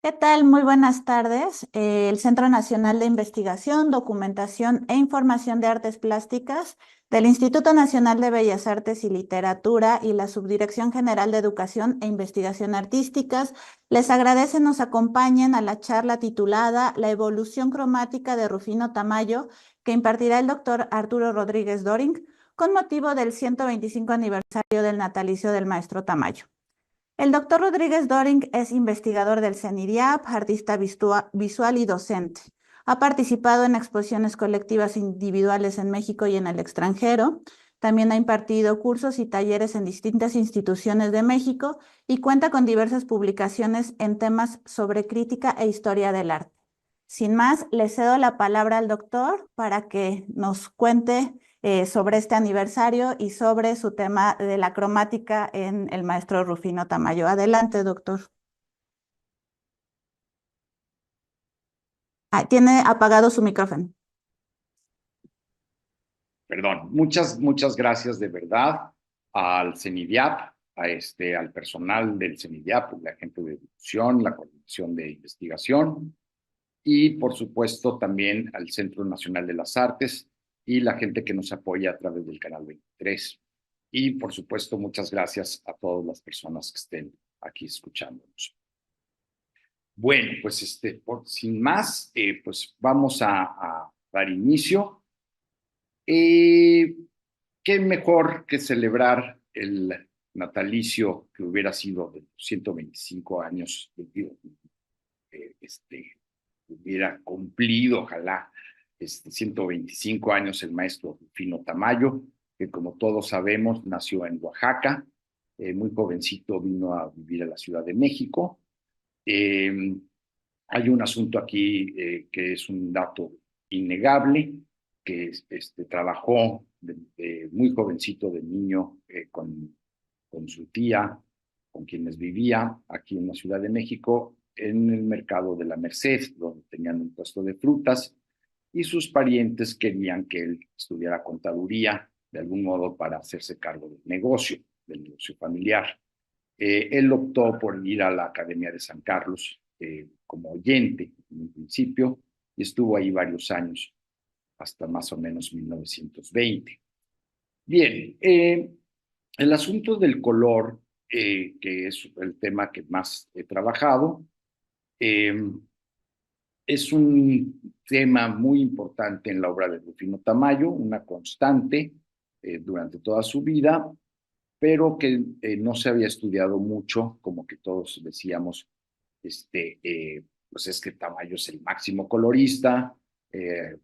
¿Qué tal? Muy buenas tardes. El Centro Nacional de Investigación, Documentación e Información de Artes Plásticas del Instituto Nacional de Bellas Artes y Literatura y la Subdirección General de Educación e Investigación Artísticas les agradece nos acompañen a la charla titulada La evolución cromática de Rufino Tamayo, que impartirá el doctor Arturo Rodríguez Doring con motivo del 125 aniversario del natalicio del maestro Tamayo. El doctor Rodríguez Doring es investigador del CENIDIAP, artista visual y docente. Ha participado en exposiciones colectivas individuales en México y en el extranjero. También ha impartido cursos y talleres en distintas instituciones de México y cuenta con diversas publicaciones en temas sobre crítica e historia del arte. Sin más, le cedo la palabra al doctor para que nos cuente sobre este aniversario y sobre su tema de la cromática en el maestro Rufino Tamayo. Adelante, doctor. Tiene apagado su micrófono. Perdón, muchas gracias de verdad al CENIDIAP, al personal del CENIDIAP, la gente de difusión, la coordinación de investigación y por supuesto también al Centro Nacional de las Artes y la gente que nos apoya a través del Canal 23. Y por supuesto muchas gracias a todas las personas que estén aquí escuchándonos. Bueno, pues sin más, pues vamos a dar inicio. ¿Qué mejor que celebrar el natalicio que hubiera sido de 125 años, hubiera cumplido, ojalá, 125 años el maestro Rufino Tamayo, que como todos sabemos nació en Oaxaca, muy jovencito vino a vivir a la Ciudad de México. Hay un asunto aquí que es un dato innegable, que trabajó de muy jovencito, de niño, con su tía, con quienes vivía aquí en la Ciudad de México, en el mercado de la Merced, donde tenían un puesto de frutas, y sus parientes querían que él estudiara contaduría, de algún modo para hacerse cargo del negocio familiar. Él optó por ir a la Academia de San Carlos como oyente en un principio y estuvo ahí varios años, hasta más o menos 1920. Bien, el asunto del color, que es el tema que más he trabajado, eh, es un tema muy importante en la obra de Rufino Tamayo, una constante durante toda su vida, pero que no se había estudiado mucho, como que todos decíamos, pues es que Tamayo es el máximo colorista.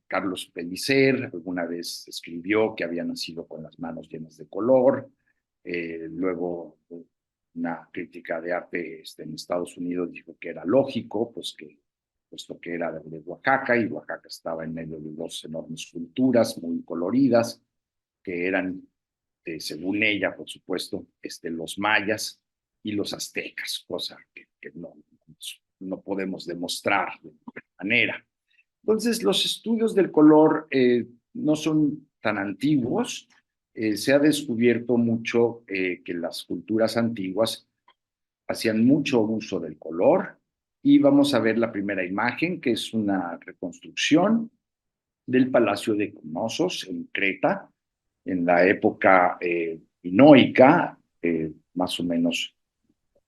Carlos Pellicer alguna vez escribió que había nacido con las manos llenas de color. Luego una crítica de arte en Estados Unidos dijo que era lógico, pues que puesto que era de Oaxaca y Oaxaca estaba en medio de dos enormes culturas muy coloridas, que eran, según ella, por supuesto, los mayas y los aztecas, cosa que no podemos demostrar de ninguna manera. Entonces, los estudios del color no son tan antiguos. Se ha descubierto mucho que las culturas antiguas hacían mucho uso del color y vamos a ver la primera imagen, que es una reconstrucción del Palacio de Cnosos en Creta, en la época minoica, más o menos,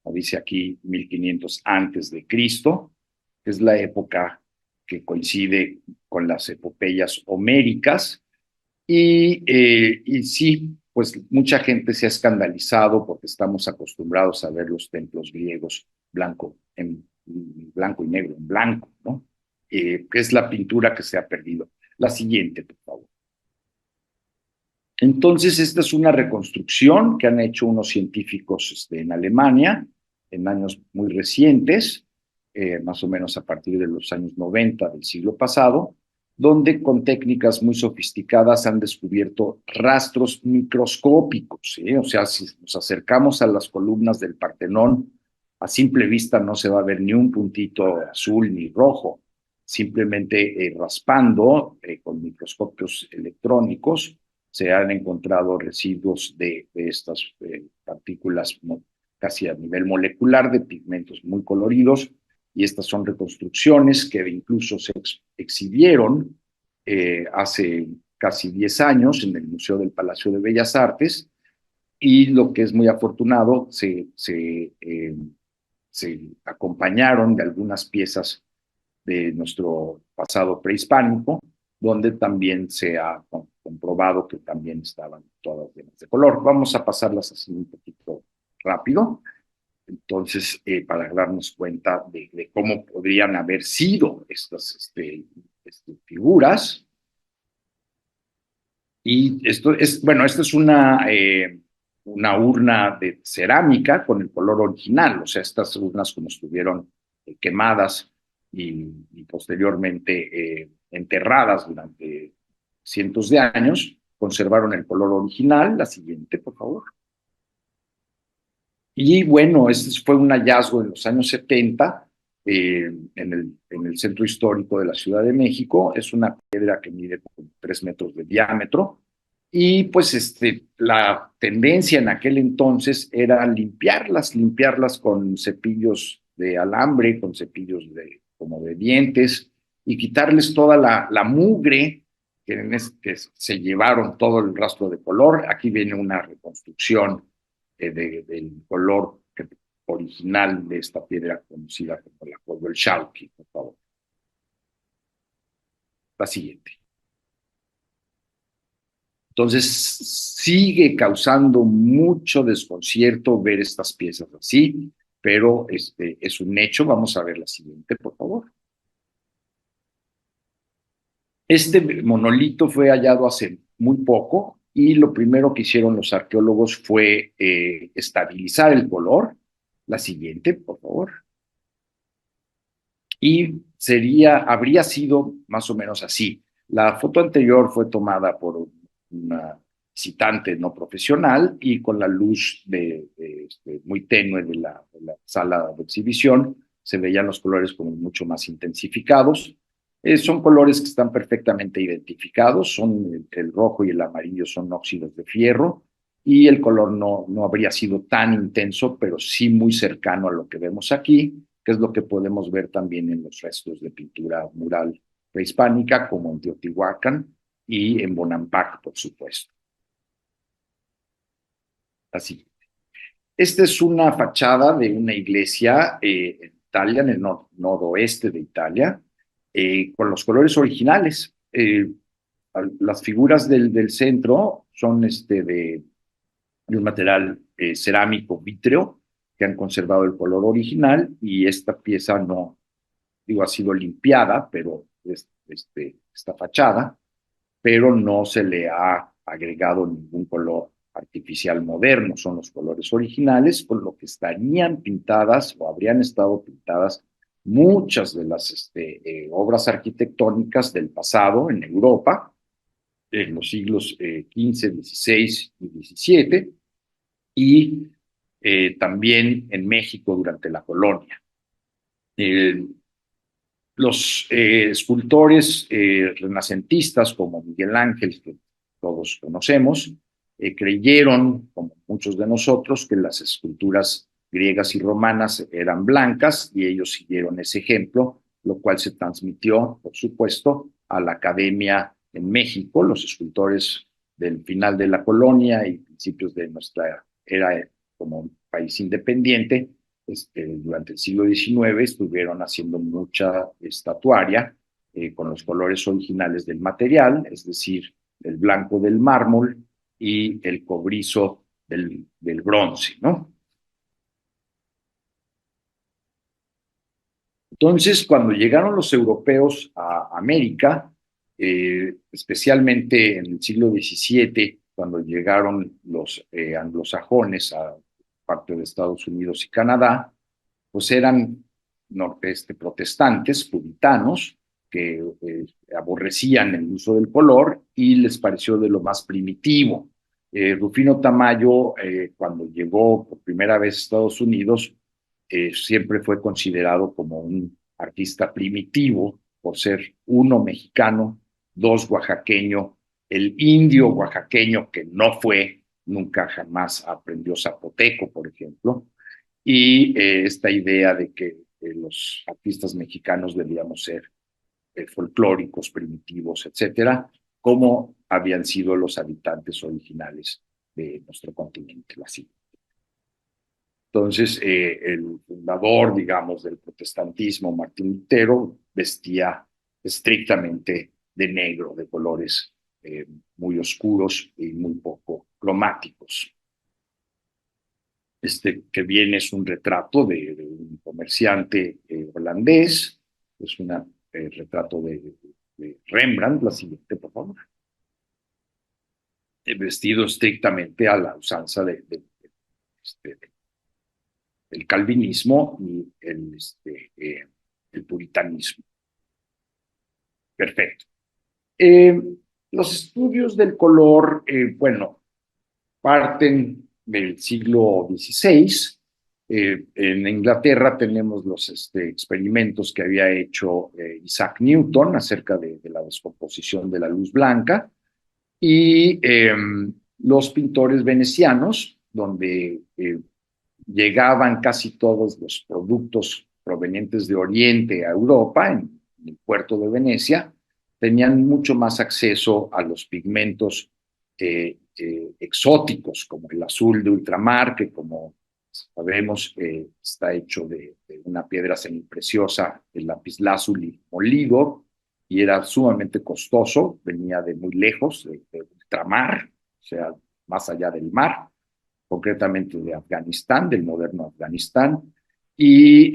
como dice aquí, 1500 antes de Cristo, que es la época que coincide con las epopeyas homéricas. Y sí, pues mucha gente se ha escandalizado porque estamos acostumbrados a ver los templos griegos blanco y negro, en blanco, ¿no? Que es la pintura que se ha perdido. La siguiente, por favor. Entonces, esta es una reconstrucción que han hecho unos científicos en Alemania en años muy recientes, más o menos a partir de los años 90 del siglo pasado, donde con técnicas muy sofisticadas han descubierto rastros microscópicos, ¿sí? O sea, si nos acercamos a las columnas del Partenón, a simple vista no se va a ver ni un puntito azul ni rojo, simplemente raspando con microscopios electrónicos se han encontrado residuos de estas partículas casi a nivel molecular de pigmentos muy coloridos y estas son reconstrucciones que incluso se exhibieron hace casi 10 años en el Museo del Palacio de Bellas Artes, y lo que es muy afortunado, se acompañaron de algunas piezas de nuestro pasado prehispánico, donde también se ha comprobado que también estaban todas llenas de color. Vamos a pasarlas así un poquito rápido. Entonces, para darnos cuenta de cómo podrían haber sido estas figuras. Y esto es, bueno, esta es una urna de cerámica con el color original, o sea, estas urnas como estuvieron quemadas y posteriormente enterradas durante cientos de años, conservaron el color original. La siguiente, por favor. Y bueno, este fue un hallazgo en los años 70 en el centro histórico de la Ciudad de México. Es una piedra que mide como 3 metros de diámetro. Y pues la tendencia en aquel entonces era limpiarlas con cepillos de alambre, con cepillos como de dientes, y quitarles toda la mugre que se llevaron todo el rastro de color. Aquí viene una reconstrucción del color original de esta piedra conocida como la polvo del Chalqui, por favor. La siguiente. Entonces, sigue causando mucho desconcierto ver estas piezas así, pero es un hecho. Vamos a ver la siguiente, por favor. Este monolito fue hallado hace muy poco y lo primero que hicieron los arqueólogos fue estabilizar el color. La siguiente, por favor. Y habría sido más o menos así. La foto anterior fue tomada por una visitante no profesional y con la luz muy tenue de la sala de exhibición se veían los colores como mucho más intensificados. Son colores que están perfectamente identificados, son el rojo y el amarillo son óxidos de fierro, y el color no habría sido tan intenso, pero sí muy cercano a lo que vemos aquí, que es lo que podemos ver también en los restos de pintura mural prehispánica, como en Teotihuacán y en Bonampak, por supuesto. Así. Esta es una fachada de una iglesia en Italia, en el noroeste de Italia, con los colores originales. Las figuras del centro son de un material cerámico vítreo que han conservado el color original, y esta pieza no, digo, ha sido limpiada, pero esta fachada, pero no se le ha agregado ningún color artificial moderno. Son los colores originales, por lo que estarían pintadas o habrían estado pintadas muchas de las obras arquitectónicas del pasado en Europa, en los siglos XV, XVI y XVII, y también en México durante la colonia. Los escultores renacentistas como Miguel Ángel, que todos conocemos, creyeron, como muchos de nosotros, que las esculturas griegas y romanas eran blancas, y ellos siguieron ese ejemplo, lo cual se transmitió, por supuesto, a la academia en México. Los escultores del final de la colonia y principios de nuestra era como un país independiente, durante el siglo XIX estuvieron haciendo mucha estatuaria con los colores originales del material, es decir, el blanco del mármol y el cobrizo del bronce, ¿no? Entonces, cuando llegaron los europeos a América, especialmente en el siglo XVII, cuando llegaron los anglosajones a parte de Estados Unidos y Canadá, pues eran protestantes, puritanos, que aborrecían el uso del color y les pareció de lo más primitivo. Rufino Tamayo, cuando llegó por primera vez a Estados Unidos, siempre fue considerado como un artista primitivo por ser, uno, mexicano, dos, oaxaqueño, el indio oaxaqueño que no fue, nunca jamás aprendió zapoteco, por ejemplo, y esta idea de que los artistas mexicanos debíamos ser folclóricos, primitivos, etcétera, como habían sido los habitantes originales de nuestro continente, así. Entonces, el fundador, digamos, del protestantismo, Martín Lutero, vestía estrictamente de negro, de colores muy oscuros y muy poco cromáticos. Este que viene es un retrato de un comerciante holandés, es un retrato de Rembrandt, la siguiente, por favor. Vestido estrictamente a la usanza este, el calvinismo y el puritanismo. Perfecto. Los estudios del color, bueno, parten del siglo XVI. En Inglaterra tenemos los experimentos que había hecho Isaac Newton acerca de la descomposición de la luz blanca y los pintores venecianos, donde llegaban casi todos los productos provenientes de Oriente a Europa, en el puerto de Venecia, tenían mucho más acceso a los pigmentos exóticos, como el azul de ultramar, que como sabemos está hecho de una piedra semipreciosa, el lapislázuli molido, y era sumamente costoso, venía de muy lejos, de ultramar, o sea, más allá del mar, concretamente de Afganistán, del moderno Afganistán, y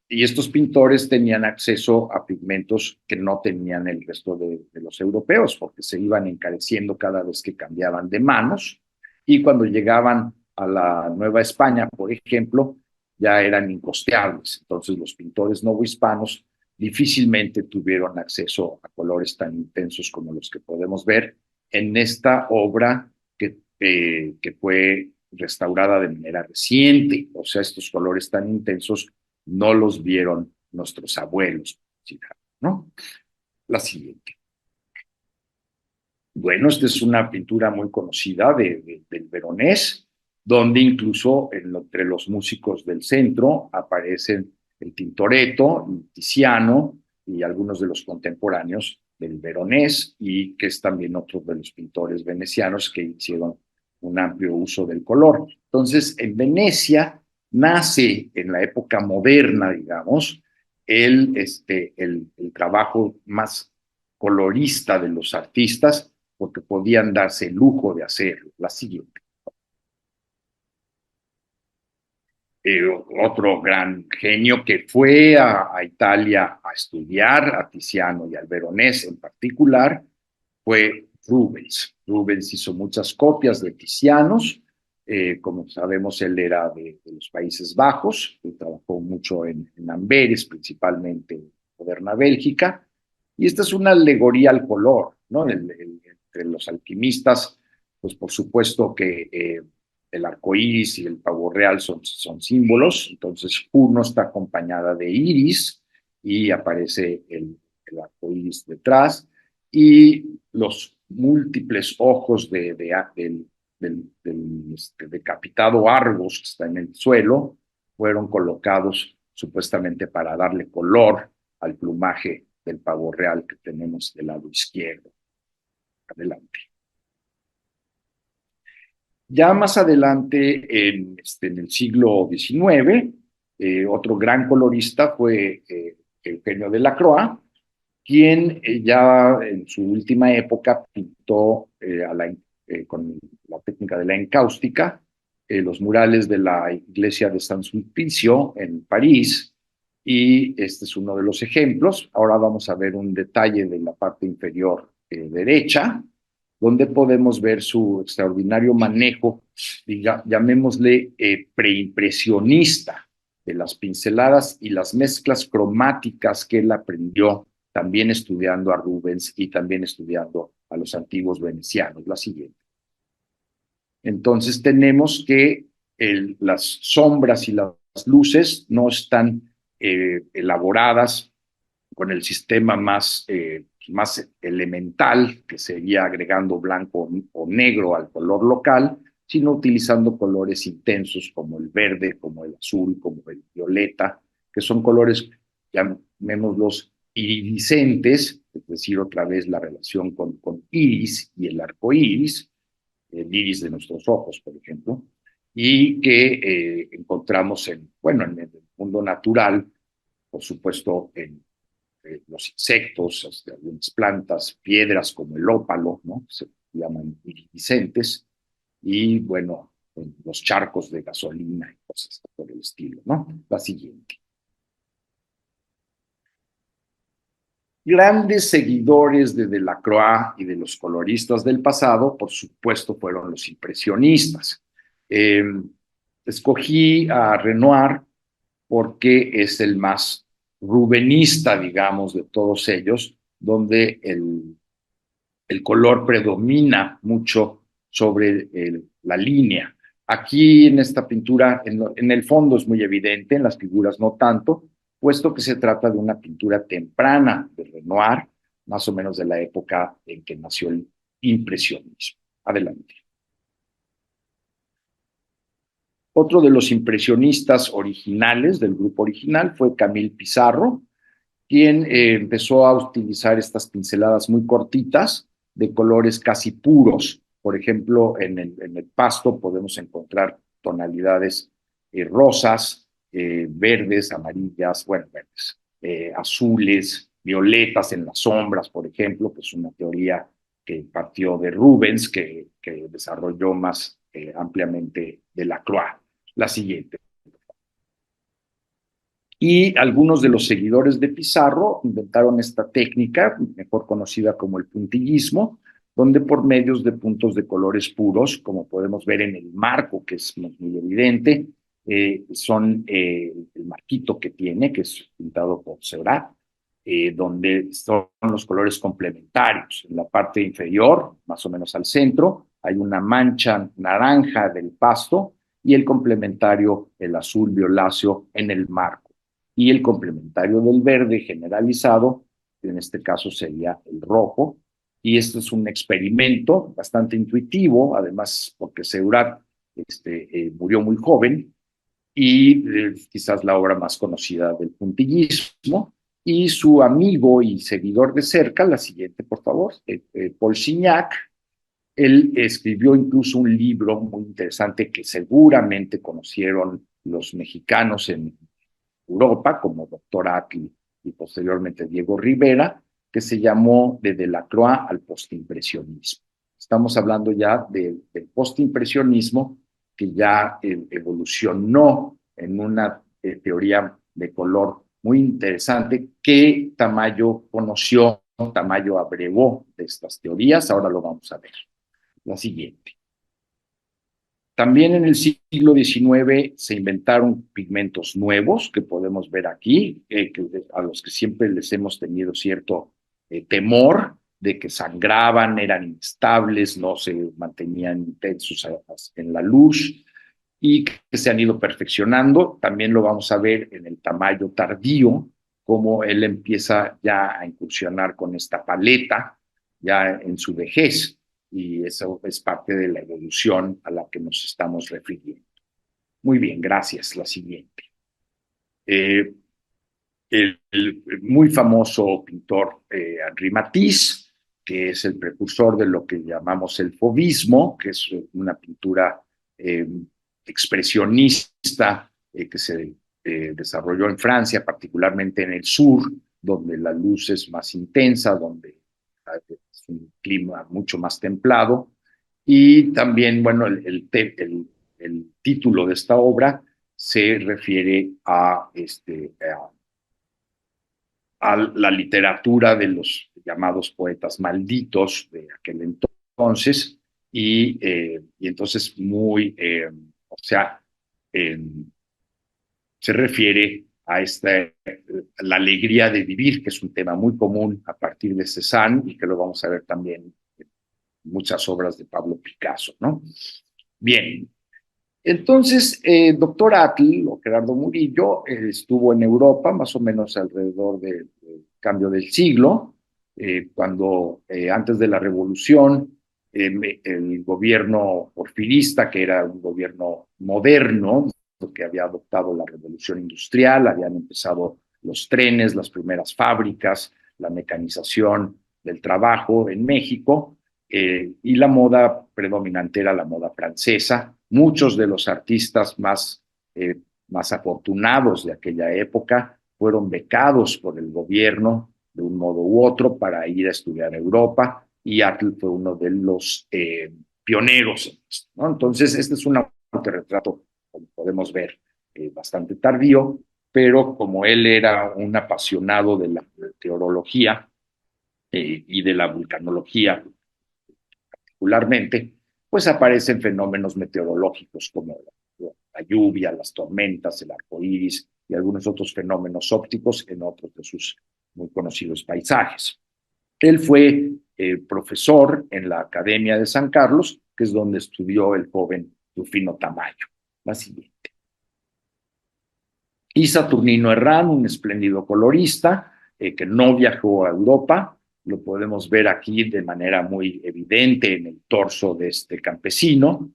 estos pintores tenían acceso a pigmentos que no tenían el resto de los europeos, porque se iban encareciendo cada vez que cambiaban de manos, y cuando llegaban a la Nueva España, por ejemplo, ya eran incosteables. Entonces los pintores novohispanos difícilmente tuvieron acceso a colores tan intensos como los que podemos ver en esta obra que fue restaurada de manera reciente. O sea, estos colores tan intensos no los vieron nuestros abuelos, ¿no? La siguiente. Bueno, esta es una pintura muy conocida del Veronés, donde incluso entre los músicos del centro aparecen el Tintoretto, el Tiziano y algunos de los contemporáneos del Veronés, y que es también otro de los pintores venecianos que hicieron un amplio uso del color. Entonces, en Venecia nace en la época moderna, digamos, el trabajo más colorista de los artistas, porque podían darse el lujo de hacerlo. La siguiente. Otro gran genio que fue a Italia a estudiar, a Tiziano y al Veronés en particular, fue Rubens. Rubens hizo muchas copias de Tizianos. Como sabemos, él era de los Países Bajos, y trabajó mucho en Amberes, principalmente en moderna Bélgica. Y esta es una alegoría al color, ¿no? Entre los alquimistas, pues por supuesto que el arco iris y el pavo real son símbolos. Entonces, Juno está acompañada de iris y aparece el arco iris detrás. Y los múltiples ojos del decapitado Argos que está en el suelo fueron colocados supuestamente para darle color al plumaje del pavo real que tenemos del lado izquierdo. Adelante. Ya más adelante, en el siglo XIX, otro gran colorista fue Eugenio de la Croix, quien ya en su última época pintó con la técnica de la encáustica los murales de la iglesia de San Sulpicio en París, y este es uno de los ejemplos. Ahora vamos a ver un detalle de la parte inferior derecha, donde podemos ver su extraordinario manejo, llamémosle preimpresionista, de las pinceladas y las mezclas cromáticas que él aprendió también estudiando a Rubens y también estudiando a los antiguos venecianos. La siguiente. Entonces tenemos que las sombras y las luces no están elaboradas con el sistema más elemental, que sería agregando blanco o negro al color local, sino utilizando colores intensos como el verde, como el azul, como el violeta, que son colores, llamémoslos iridiscentes, es decir, otra vez la relación con iris y el arco iris, el iris de nuestros ojos, por ejemplo, y que encontramos bueno, en el mundo natural, por supuesto, en los insectos, algunas plantas, piedras como el ópalo, ¿no? Se llaman iridiscentes, y bueno, en los charcos de gasolina y cosas por el estilo, ¿no? La siguiente. Grandes seguidores de Delacroix y de los coloristas del pasado, por supuesto, fueron los impresionistas. Escogí a Renoir porque es el más rubenista, digamos, de todos ellos, donde el color predomina mucho sobre la línea. Aquí en esta pintura, en el fondo es muy evidente, en las figuras no tanto, puesto que se trata de una pintura temprana de Renoir, más o menos de la época en que nació el impresionismo. Adelante. Otro de los impresionistas originales del grupo original fue Camille Pissarro, quien empezó a utilizar estas pinceladas muy cortitas de colores casi puros. Por ejemplo, en el pasto podemos encontrar tonalidades rosas, verdes, amarillas, bueno, verdes, azules, violetas en las sombras, por ejemplo, que es una teoría que partió de Rubens, que desarrolló más ampliamente Delacroix. La siguiente. Y algunos de los seguidores de Pissarro inventaron esta técnica, mejor conocida como el puntillismo, donde por medios de puntos de colores puros, como podemos ver en el marco, que es muy evidente, son el marquito que tiene, que es pintado por Seurat, donde son los colores complementarios. En la parte inferior, más o menos al centro, hay una mancha naranja del pasto y el complementario, el azul violáceo, en el marco. Y el complementario del verde generalizado, que en este caso sería el rojo. Y esto es un experimento bastante intuitivo, además porque Seurat murió muy joven, y quizás la obra más conocida del puntillismo. Y su amigo y seguidor de cerca, la siguiente, por favor, Paul Signac, él escribió incluso un libro muy interesante que seguramente conocieron los mexicanos en Europa, como Doctor Atli y posteriormente Diego Rivera, que se llamó De Delacroix al postimpresionismo. Estamos hablando ya del postimpresionismo, que ya evolucionó en una teoría de color muy interesante. ¿Qué Tamayo conoció? Tamayo abrevó de estas teorías, ahora lo vamos a ver. La siguiente. También en el siglo XIX se inventaron pigmentos nuevos que podemos ver aquí, a los que siempre les hemos tenido cierto temor de que sangraban, eran instables, no se mantenían intensos en la luz, y que se han ido perfeccionando. También lo vamos a ver en el Tamayo tardío, cómo él empieza ya a incursionar con esta paleta, ya en su vejez, y eso es parte de la evolución a la que nos estamos refiriendo. Muy bien, gracias. La siguiente. El muy famoso pintor Henri Matisse, que es el precursor de lo que llamamos el fauvismo, que es una pintura expresionista que se desarrolló en Francia, particularmente en el sur, donde la luz es más intensa, donde es un clima mucho más templado. Y también, bueno, el título de esta obra se refiere a la literatura de los llamados poetas malditos de aquel entonces, y entonces o sea, eh, se refiere a la alegría de vivir, que es un tema muy común a partir de Cézanne y que lo vamos a ver también en muchas obras de Pablo Picasso, ¿no? Bien, entonces, doctor Atl o Gerardo Murillo estuvo en Europa más o menos alrededor del cambio del siglo, cuando antes de la revolución el gobierno porfirista, que era un gobierno moderno, que había adoptado la revolución industrial, habían empezado los trenes, las primeras fábricas, la mecanización del trabajo en México, y la moda predominante era la moda francesa. Muchos de los artistas más afortunados de aquella época fueron becados por el gobierno de un modo u otro para ir a estudiar a Europa, y Atle fue uno de los pioneros, ¿no? Entonces, este es un autorretrato, como podemos ver, bastante tardío, pero como él era un apasionado de la meteorología y de la vulcanología particularmente, pues aparecen fenómenos meteorológicos como la lluvia, las tormentas, el arco iris y algunos otros fenómenos ópticos en otros de sus muy conocidos paisajes. Él fue profesor en la Academia de San Carlos, que es donde estudió el joven Rufino Tamayo. La siguiente. Y Saturnino Herrán, un espléndido colorista que no viajó a Europa, lo podemos ver aquí de manera muy evidente en el torso de este campesino,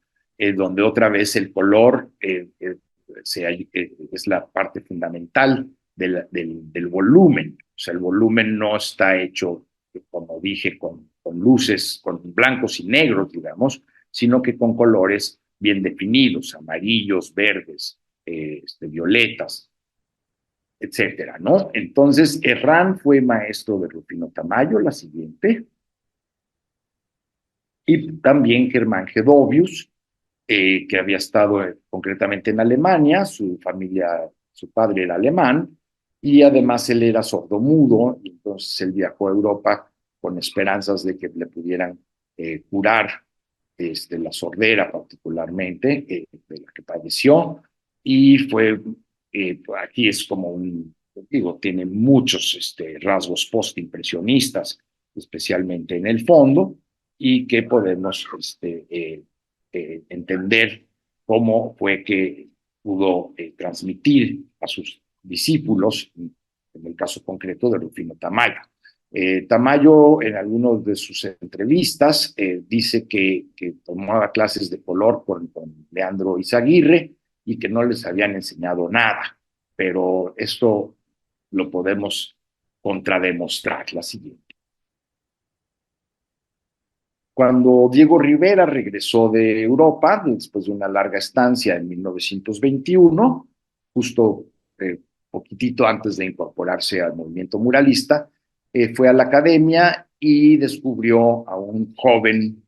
donde otra vez el color es la parte fundamental del volumen. O sea, el volumen no está hecho, como dije, con luces, con blancos y negros, digamos, sino que con colores bien definidos, amarillos, verdes, violetas, etcétera, ¿no? Entonces, Herrán fue maestro de Rufino Tamayo, la siguiente, y también Germán Gedovius, que había estado concretamente en Alemania, su familia, su padre era alemán, y además él era sordomudo, y entonces él viajó a Europa con esperanzas de que le pudieran curar la sordera particularmente, de la que padeció, y fue, aquí es como digo, tiene muchos rasgos postimpresionistas, especialmente en el fondo, y que podemos entender cómo fue que pudo transmitir a sus discípulos, en el caso concreto de Rufino Tamayo. Tamayo, en algunas de sus entrevistas, dice que tomaba clases de color con Leandro Izaguirre y que no les habían enseñado nada, pero esto lo podemos contrademostrar. La siguiente. Cuando Diego Rivera regresó de Europa, después de una larga estancia en 1921, justo poquitito antes de incorporarse al movimiento muralista, fue a la academia y descubrió a un joven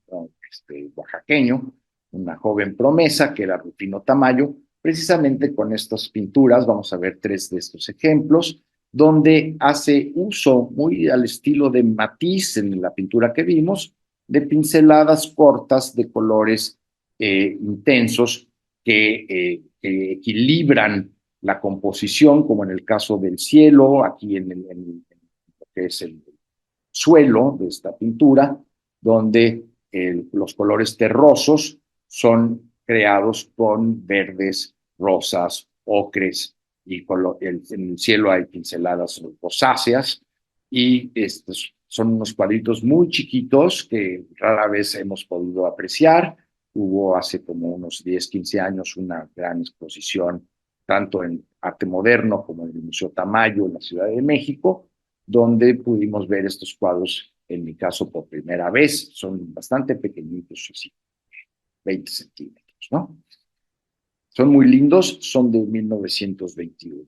oaxaqueño, una joven promesa, que era Rufino Tamayo. Precisamente con estas pinturas, vamos a ver tres de estos ejemplos, donde hace uso muy al estilo de Matisse en la pintura que vimos, de pinceladas cortas de colores intensos que equilibran la composición, como en el caso del cielo, aquí en lo que es el suelo de esta pintura, donde los colores terrosos son creados con verdes, rosas, ocres, y en el cielo hay pinceladas rosáceas, y estos son unos cuadritos muy chiquitos que rara vez hemos podido apreciar. Hubo hace como unos 10, 15 años una gran exposición, tanto en arte moderno como en el Museo Tamayo en la Ciudad de México, donde pudimos ver estos cuadros, en mi caso, por primera vez. Son bastante pequeñitos, así, 20 centímetros, ¿no? Son muy lindos, son de 1921.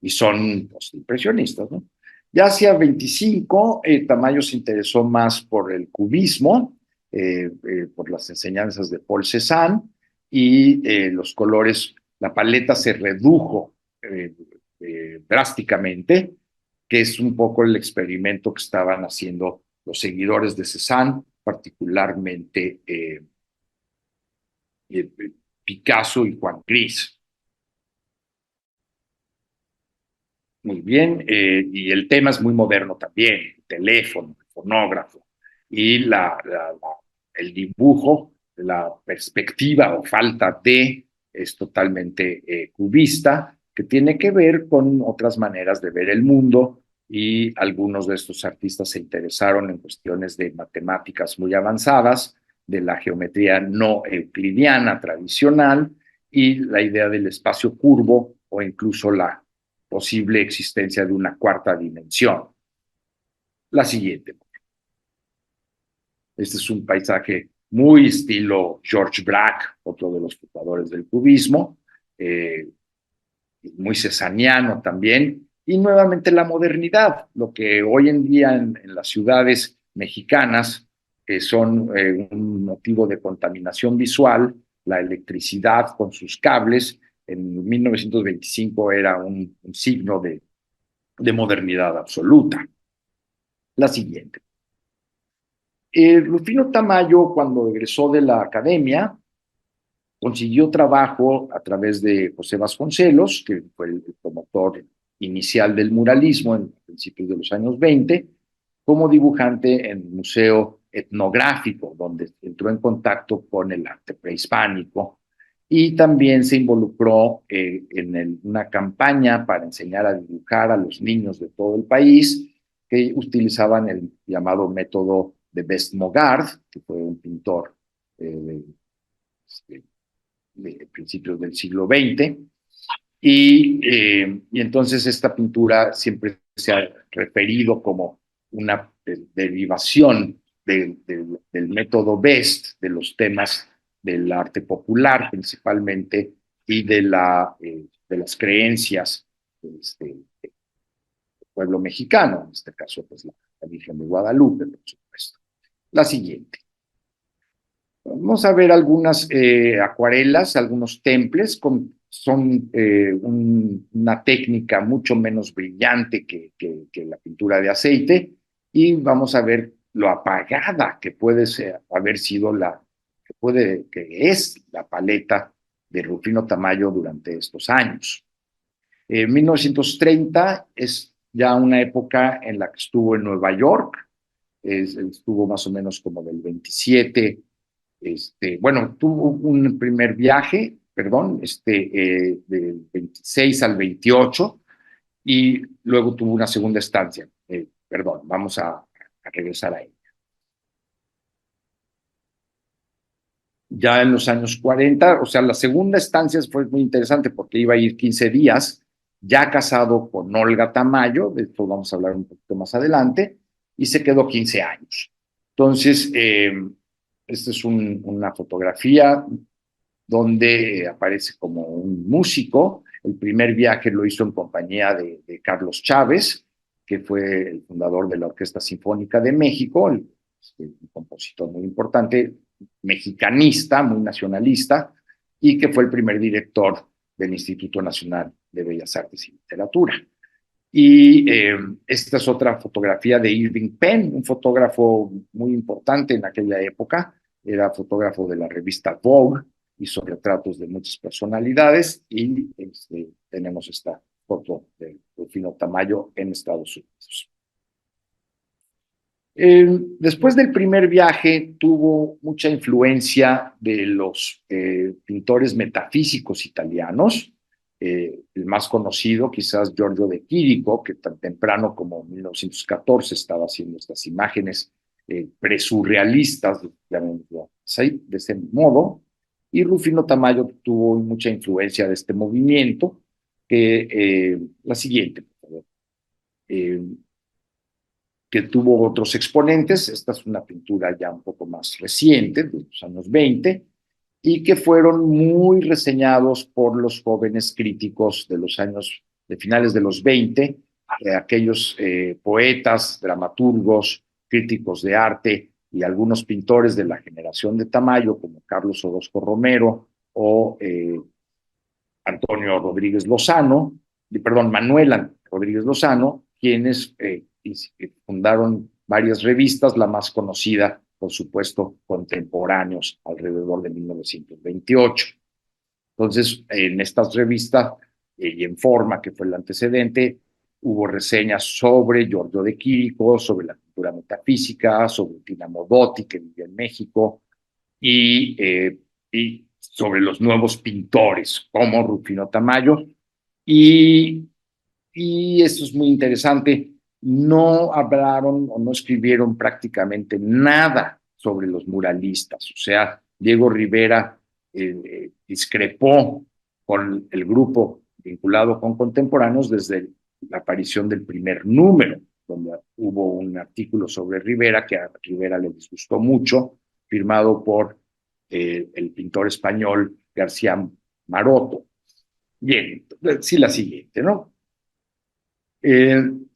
Y son impresionistas, ¿no? Ya hacia 25, Tamayo se interesó más por el cubismo, por las enseñanzas de Paul Cézanne, y los colores, la paleta se redujo drásticamente, que es un poco el experimento que estaban haciendo los seguidores de Cézanne, particularmente Picasso y Juan Gris. Muy bien, y el tema es muy moderno también, el teléfono, el fonógrafo, y el dibujo, la perspectiva o falta de, es totalmente cubista, que tiene que ver con otras maneras de ver el mundo, y algunos de estos artistas se interesaron en cuestiones de matemáticas muy avanzadas, de la geometría no euclidiana tradicional y la idea del espacio curvo o incluso la posible existencia de una cuarta dimensión. La siguiente. Este es un paisaje muy estilo George Braque, otro de los fundadores del cubismo, muy cesaniano también, y nuevamente la modernidad, lo que hoy en día en las ciudades mexicanas son un motivo de contaminación visual, la electricidad con sus cables, en 1925 era un signo de modernidad absoluta. La siguiente. Rufino Tamayo, cuando egresó de la academia, consiguió trabajo a través de José Vasconcelos, que fue el promotor inicial del muralismo en principios de los años 20, como dibujante en el Museo Etnográfico, donde entró en contacto con el arte prehispánico y también se involucró una campaña para enseñar a dibujar a los niños de todo el país que utilizaban el llamado método de Bestmogard, que fue un pintor eh, de principios del siglo XX, y entonces esta pintura siempre se ha referido como una derivación del método Best, de los temas del arte popular principalmente y de las creencias del pueblo mexicano, en este caso pues la Virgen de Guadalupe, por supuesto. La siguiente. Vamos a ver algunas acuarelas, algunos temples, son una técnica mucho menos brillante que la pintura de aceite, y vamos a ver lo apagada que puede haber sido que es la paleta de Rufino Tamayo durante estos años. 1930 es ya una época en la que estuvo en Nueva York, estuvo más o menos como del 27. Bueno, tuvo un primer viaje, perdón, del 26 al 28, y luego tuvo una segunda estancia. Perdón, vamos a regresar a ella. Ya en los años 40, o sea, la segunda estancia fue muy interesante porque iba a ir 15 días, ya casado con Olga Tamayo, de esto vamos a hablar un poquito más adelante, y se quedó 15 años. Entonces, esta es una fotografía donde aparece como un músico. El primer viaje lo hizo en compañía de Carlos Chávez, que fue el fundador de la Orquesta Sinfónica de México, un compositor muy importante, mexicanista, muy nacionalista, y que fue el primer director del Instituto Nacional de Bellas Artes y Literatura. Y esta es otra fotografía de Irving Penn, un fotógrafo muy importante en aquella época, era fotógrafo de la revista Vogue, hizo retratos de muchas personalidades, y tenemos esta foto de Rufino Tamayo en Estados Unidos. Después del primer viaje tuvo mucha influencia de los pintores metafísicos italianos, el más conocido quizás Giorgio de Chirico, que tan temprano como 1914 estaba haciendo estas imágenes presurrealistas, llamémoslo así, de ese modo, y Rufino Tamayo tuvo mucha influencia de este movimiento, la siguiente, por favor. Que tuvo otros exponentes. Esta es una pintura ya un poco más reciente, de los años 20, y que fueron muy reseñados por los jóvenes críticos de finales de los 20, aquellos poetas, dramaturgos, críticos de arte y algunos pintores de la generación de Tamayo, como Carlos Orozco Romero o Antonio Rodríguez Lozano, Manuel Rodríguez Lozano, quienes fundaron varias revistas, la más conocida, por supuesto, Contemporáneos, alrededor de 1928. Entonces, en estas revistas y en Forma, que fue el antecedente, hubo reseñas sobre Giorgio de Chirico, sobre la cultura metafísica, sobre Dinamo Dotti, que vivía en México, y sobre los nuevos pintores, como Rufino Tamayo, y esto es muy interesante, no hablaron o no escribieron prácticamente nada sobre los muralistas. O sea, Diego Rivera discrepó con el grupo vinculado con contemporáneos desde la aparición del primer número, donde hubo un artículo sobre Rivera que a Rivera le disgustó mucho, firmado por el pintor español García Maroto. Bien, sí, la siguiente, ¿no?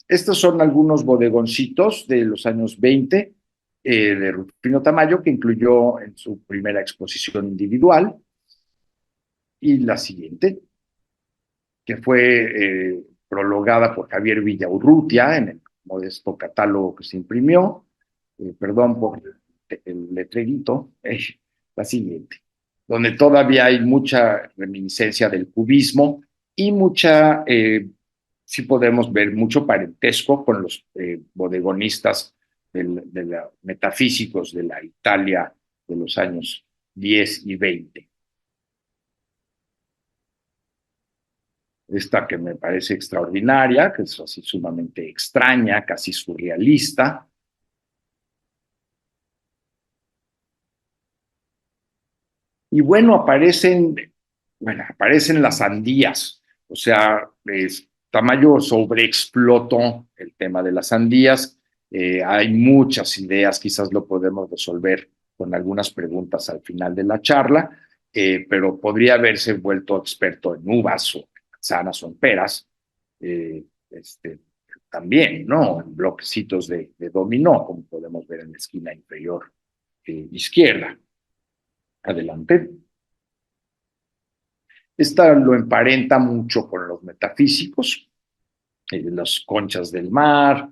Estos son algunos bodegoncitos de los años 20 de Rufino Tamayo, que incluyó en su primera exposición individual. Y la siguiente, que fue prologada por Javier Villaurrutia en el modesto catálogo que se imprimió. Perdón por el letrerito. La siguiente, donde todavía hay mucha reminiscencia del cubismo y mucha, sí podemos ver mucho parentesco con los bodegonistas metafísicos de la Italia de los años 10 y 20. Esta que me parece extraordinaria, que es así sumamente extraña, casi surrealista. Y bueno, aparecen las sandías. O sea, Tamayo sobreexplotó el tema de las sandías. Hay muchas ideas, quizás lo podemos resolver con algunas preguntas al final de la charla, pero podría haberse vuelto experto en uvas o manzanas o en peras, también, ¿no? En bloquecitos de dominó, como podemos ver en la esquina inferior izquierda. Adelante. Esta lo emparenta mucho con los metafísicos, las conchas del mar,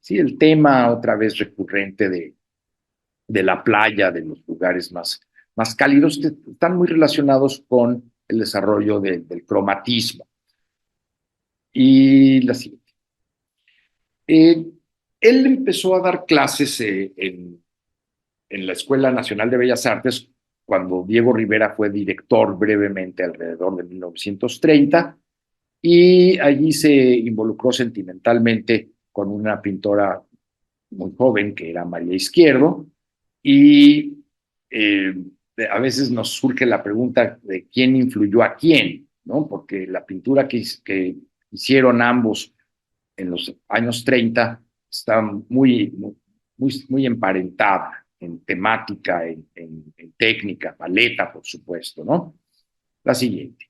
sí, el tema otra vez recurrente de la playa, de los lugares más cálidos, que están muy relacionados con el desarrollo del cromatismo. Y la siguiente. Él empezó a dar clases en la Escuela Nacional de Bellas Artes cuando Diego Rivera fue director brevemente alrededor de 1930, y allí se involucró sentimentalmente con una pintora muy joven que era María Izquierdo, y eh, a veces nos surge la pregunta de quién influyó a quién, ¿no? Porque la pintura que hicieron ambos en los años 30 está muy emparentada en temática, en técnica, paleta, por supuesto, ¿no? La siguiente.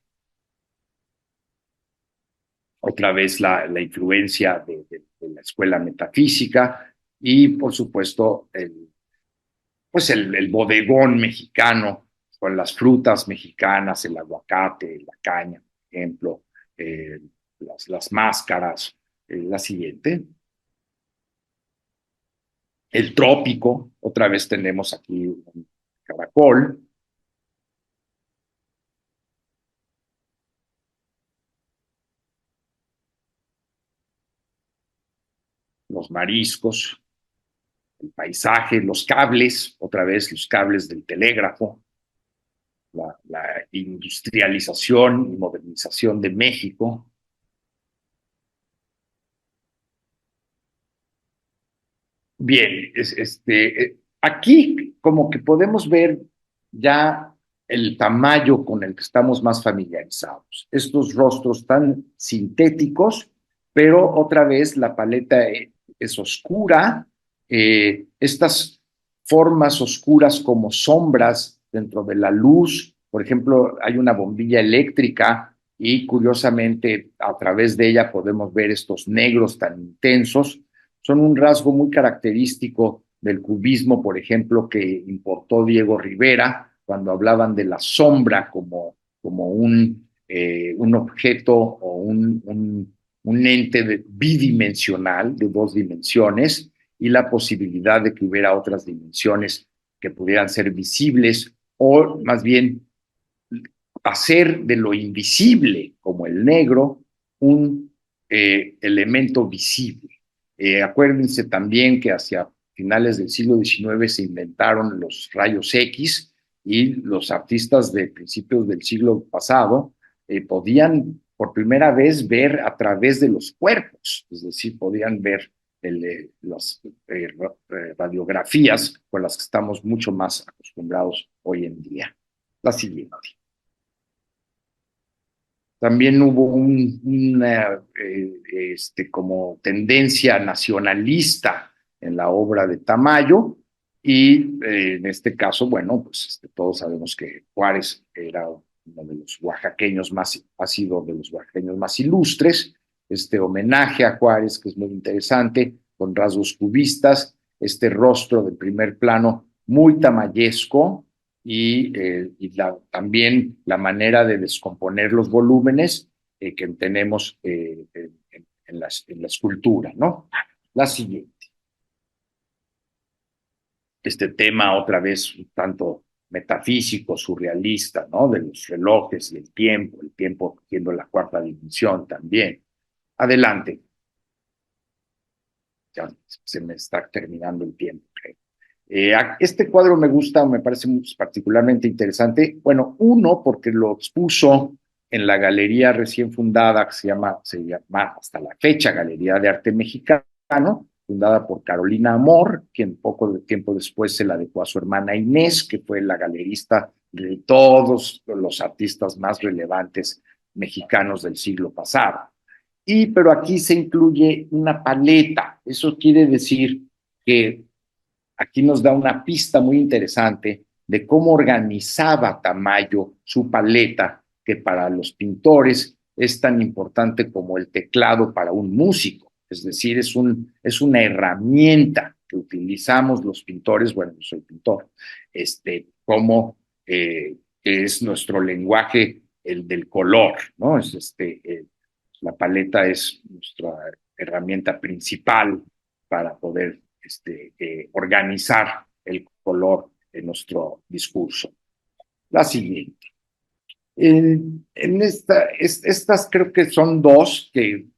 Otra vez la influencia de la escuela metafísica y, por supuesto, el bodegón mexicano con las frutas mexicanas, el aguacate, la caña, por ejemplo, eh, las máscaras. La siguiente. El trópico, otra vez tenemos aquí un caracol. Los mariscos, el paisaje, los cables, otra vez los cables del telégrafo, la industrialización y modernización de México. Bien, aquí como que podemos ver ya el tamaño con el que estamos más familiarizados. Estos rostros tan sintéticos, pero otra vez la paleta es oscura. Estas formas oscuras como sombras dentro de la luz. Por ejemplo, hay una bombilla eléctrica y curiosamente a través de ella podemos ver estos negros tan intensos. Son un rasgo muy característico del cubismo, por ejemplo, que importó Diego Rivera cuando hablaban de la sombra como un objeto o un ente bidimensional de dos dimensiones, y la posibilidad de que hubiera otras dimensiones que pudieran ser visibles, o más bien hacer de lo invisible, como el negro, un elemento visible. Acuérdense también que hacia finales del siglo XIX se inventaron los rayos X, y los artistas de principios del siglo pasado podían por primera vez ver a través de los cuerpos, es decir, podían ver las radiografías con las que estamos mucho más acostumbrados hoy en día. La siguiente. También hubo una como tendencia nacionalista en la obra de Tamayo, y en este caso, bueno, pues todos sabemos que Juárez era uno de los oaxaqueños más, ha sido de los oaxaqueños más ilustres. Este homenaje a Juárez, que es muy interesante, con rasgos cubistas, este rostro de primer plano muy tamayesco, también la manera de descomponer los volúmenes que tenemos en la escultura, ¿no? La siguiente. Este tema otra vez un tanto metafísico, surrealista, ¿no? De los relojes y el tiempo siendo la cuarta dimensión también. Adelante. Ya se me está terminando el tiempo, creo. Este cuadro me gusta, me parece particularmente interesante. Bueno, uno, porque lo expuso en la galería recién fundada, que se llama hasta la fecha Galería de Arte Mexicano, fundada por Carolina Amor, quien poco de tiempo después se la adecuó a su hermana Inés, que fue la galerista de todos los artistas más relevantes mexicanos del siglo pasado. Pero aquí se incluye una paleta. Eso quiere decir que aquí nos da una pista muy interesante de cómo organizaba Tamayo su paleta, que para los pintores es tan importante como el teclado para un músico. Es decir, es una herramienta que utilizamos los pintores, bueno, yo soy pintor, como es nuestro lenguaje, el del color, ¿no? La paleta es nuestra herramienta principal para poder organizar el color en nuestro discurso. La siguiente. Estas creo que son dos de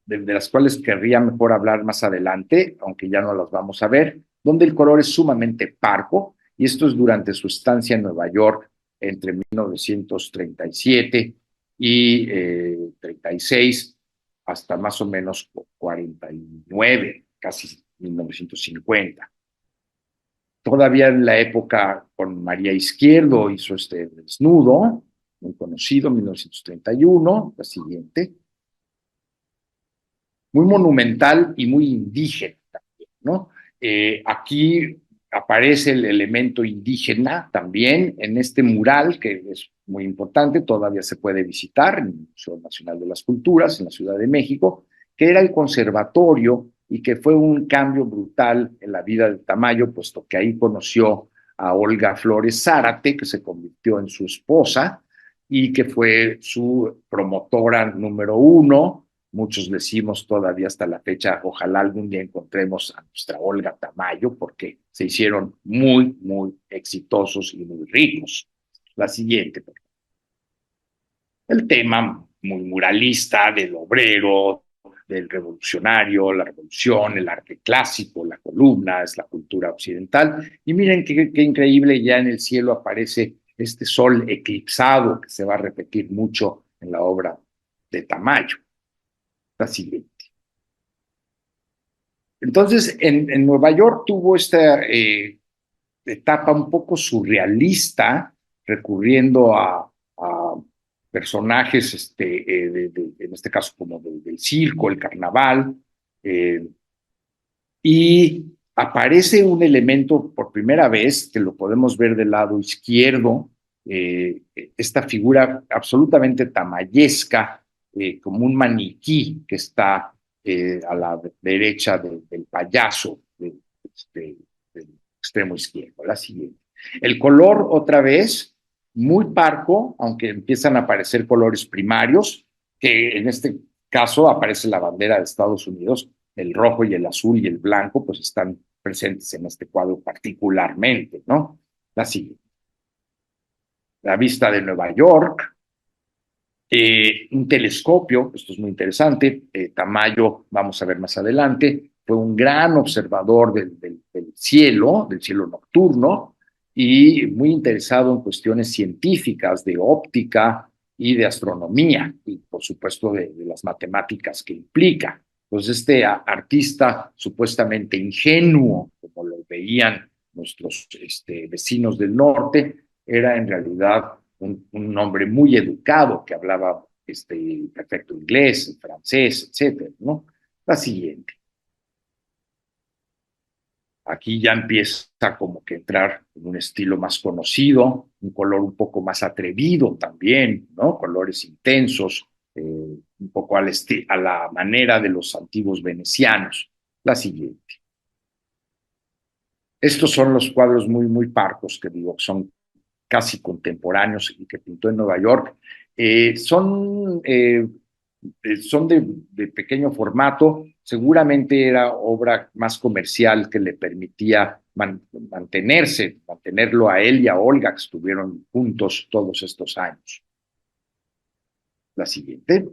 las cuales querría mejor hablar más adelante, aunque ya no las vamos a ver, donde el color es sumamente parco, y esto es durante su estancia en Nueva York entre 1937 y 36 hasta más o menos 49, casi 1950. Todavía en la época con María Izquierdo hizo este desnudo, muy conocido, 1931, la siguiente. Muy monumental y muy indígena también, ¿no? Aquí aparece el elemento indígena también en este mural, que es muy importante, todavía se puede visitar en el Museo Nacional de las Culturas, en la Ciudad de México, que era el conservatorio y que fue un cambio brutal en la vida de Tamayo, puesto que ahí conoció a Olga Flores Zárate, que se convirtió en su esposa y que fue su promotora número uno. Muchos decimos todavía hasta la fecha, ojalá algún día encontremos a nuestra Olga Tamayo, porque se hicieron muy, muy exitosos y muy ricos. La siguiente. El tema muy muralista del obrero, del revolucionario, la revolución, el arte clásico, la columna, es la cultura occidental. Y miren qué increíble, ya en el cielo aparece este sol eclipsado, que se va a repetir mucho en la obra de Tamayo. La siguiente. Entonces, en Nueva York tuvo esta etapa un poco surrealista, recurriendo a personajes, en este caso como del circo, el carnaval, y aparece un elemento por primera vez, que lo podemos ver del lado izquierdo, esta figura absolutamente tamayesca, como un maniquí que está a la derecha del payaso del extremo izquierdo. La siguiente. El color, otra vez, muy parco, aunque empiezan a aparecer colores primarios, que en este caso aparece la bandera de Estados Unidos, el rojo y el azul y el blanco, pues están presentes en este cuadro particularmente, ¿no? La siguiente. La vista de Nueva York, un telescopio, esto es muy interesante, Tamayo, vamos a ver más adelante, fue un gran observador del cielo nocturno, y muy interesado en cuestiones científicas de óptica y de astronomía, y por supuesto de las matemáticas que implica. Entonces, este artista supuestamente ingenuo, como lo veían nuestros vecinos del norte, era en realidad un hombre muy educado que hablaba perfecto inglés, francés, etcétera, ¿no? La siguiente. Aquí ya empieza como que entrar en un estilo más conocido, un color un poco más atrevido también, ¿no? Colores intensos, un poco a la manera de los antiguos venecianos. La siguiente. Estos son los cuadros muy parcos que digo, son casi contemporáneos y que pintó en Nueva York. Son de pequeño formato, seguramente era obra más comercial que le permitía mantenerlo a él y a Olga, que estuvieron juntos todos estos años. La siguiente.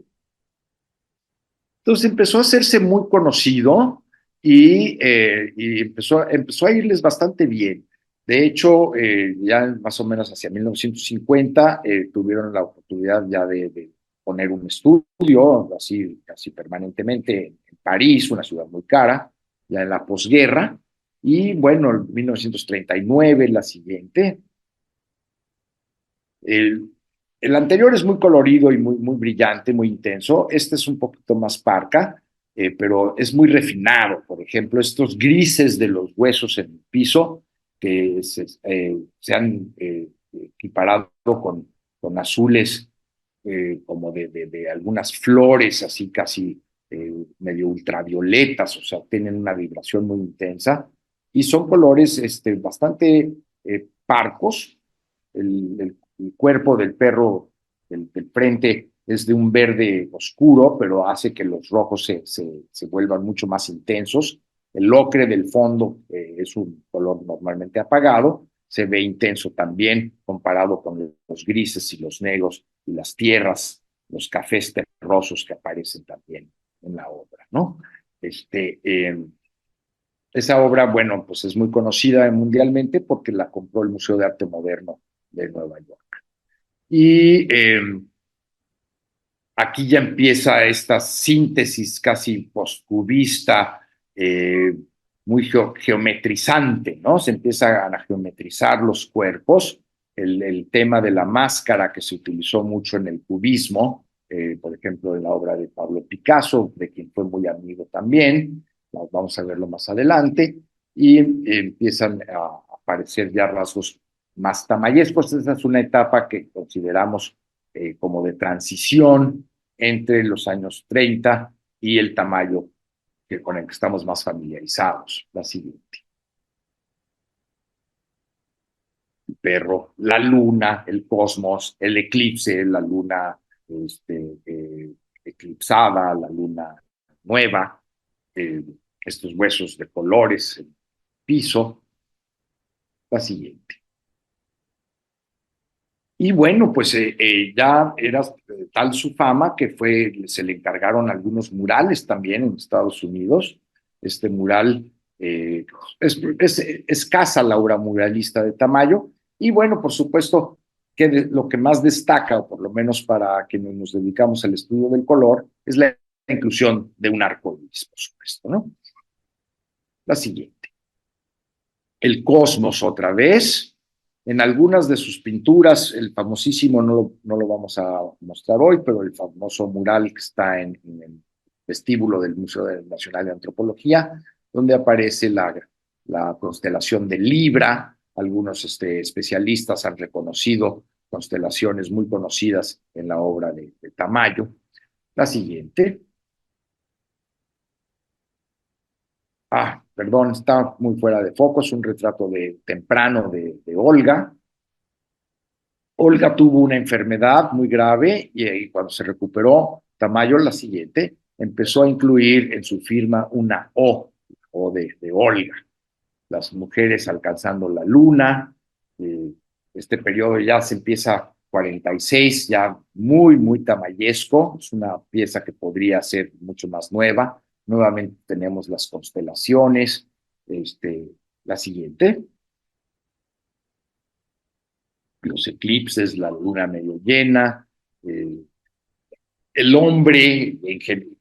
Entonces empezó a hacerse muy conocido y empezó a irles bastante bien. De hecho, ya más o menos hacia 1950 tuvieron la oportunidad ya de poner un estudio, así casi permanentemente, en París, una ciudad muy cara, ya en la posguerra. Y bueno, en 1939, la siguiente, el, el anterior es muy colorido y muy brillante, muy intenso. Este es un poquito más parca, pero es muy refinado. Por ejemplo, estos grises de los huesos en el piso que se han equiparado con azules como de algunas flores, así casi medio ultravioletas, o sea, tienen una vibración muy intensa y son colores bastante parcos. El cuerpo del perro del frente es de un verde oscuro, pero hace que los rojos se vuelvan mucho más intensos. El ocre del fondo es un color normalmente apagado, se ve intenso también comparado con los grises y los negros y las tierras, los cafés terrosos que aparecen también en la obra, ¿no? Esa obra, bueno, pues es muy conocida mundialmente porque la compró el Museo de Arte Moderno de Nueva York. Y aquí ya empieza esta síntesis casi postcubista, muy geometrizante, ¿no? Se empiezan a geometrizar los cuerpos, el tema de la máscara que se utilizó mucho en el cubismo, por ejemplo, en la obra de Pablo Picasso, de quien fue muy amigo también, vamos a verlo más adelante, y empiezan a aparecer ya rasgos más tamayescos. Esa es una etapa que consideramos como de transición entre los años 30 y el Tamayo con el que estamos más familiarizados. La siguiente. El perro, la luna, el cosmos, el eclipse, la luna eclipsada, la luna nueva, eh, estos huesos de colores, el piso. La siguiente. Y bueno, pues ya era tal su fama que se le encargaron algunos murales también en Estados Unidos. Este mural, es escasa la obra muralista de Tamayo. Y bueno, por supuesto, lo que más destaca, o por lo menos para quienes nos dedicamos al estudio del color, es la inclusión de un arco iris, por supuesto, ¿no? La siguiente. El cosmos otra vez. En algunas de sus pinturas, el famosísimo, no lo vamos a mostrar hoy, pero el famoso mural que está en el vestíbulo del Museo Nacional de Antropología, donde aparece la constelación de Libra. Algunos especialistas han reconocido constelaciones muy conocidas en la obra de Tamayo. La siguiente. Perdón, está muy fuera de foco, es un retrato temprano de Olga. Olga tuvo una enfermedad muy grave y cuando se recuperó, Tamayo, la siguiente, empezó a incluir en su firma una O de Olga. Las mujeres alcanzando la luna, eh, este periodo ya se empieza 46, ya muy tamayesco, es una pieza que podría ser mucho más nueva. Nuevamente tenemos las constelaciones, la siguiente, los eclipses, la luna medio llena, el hombre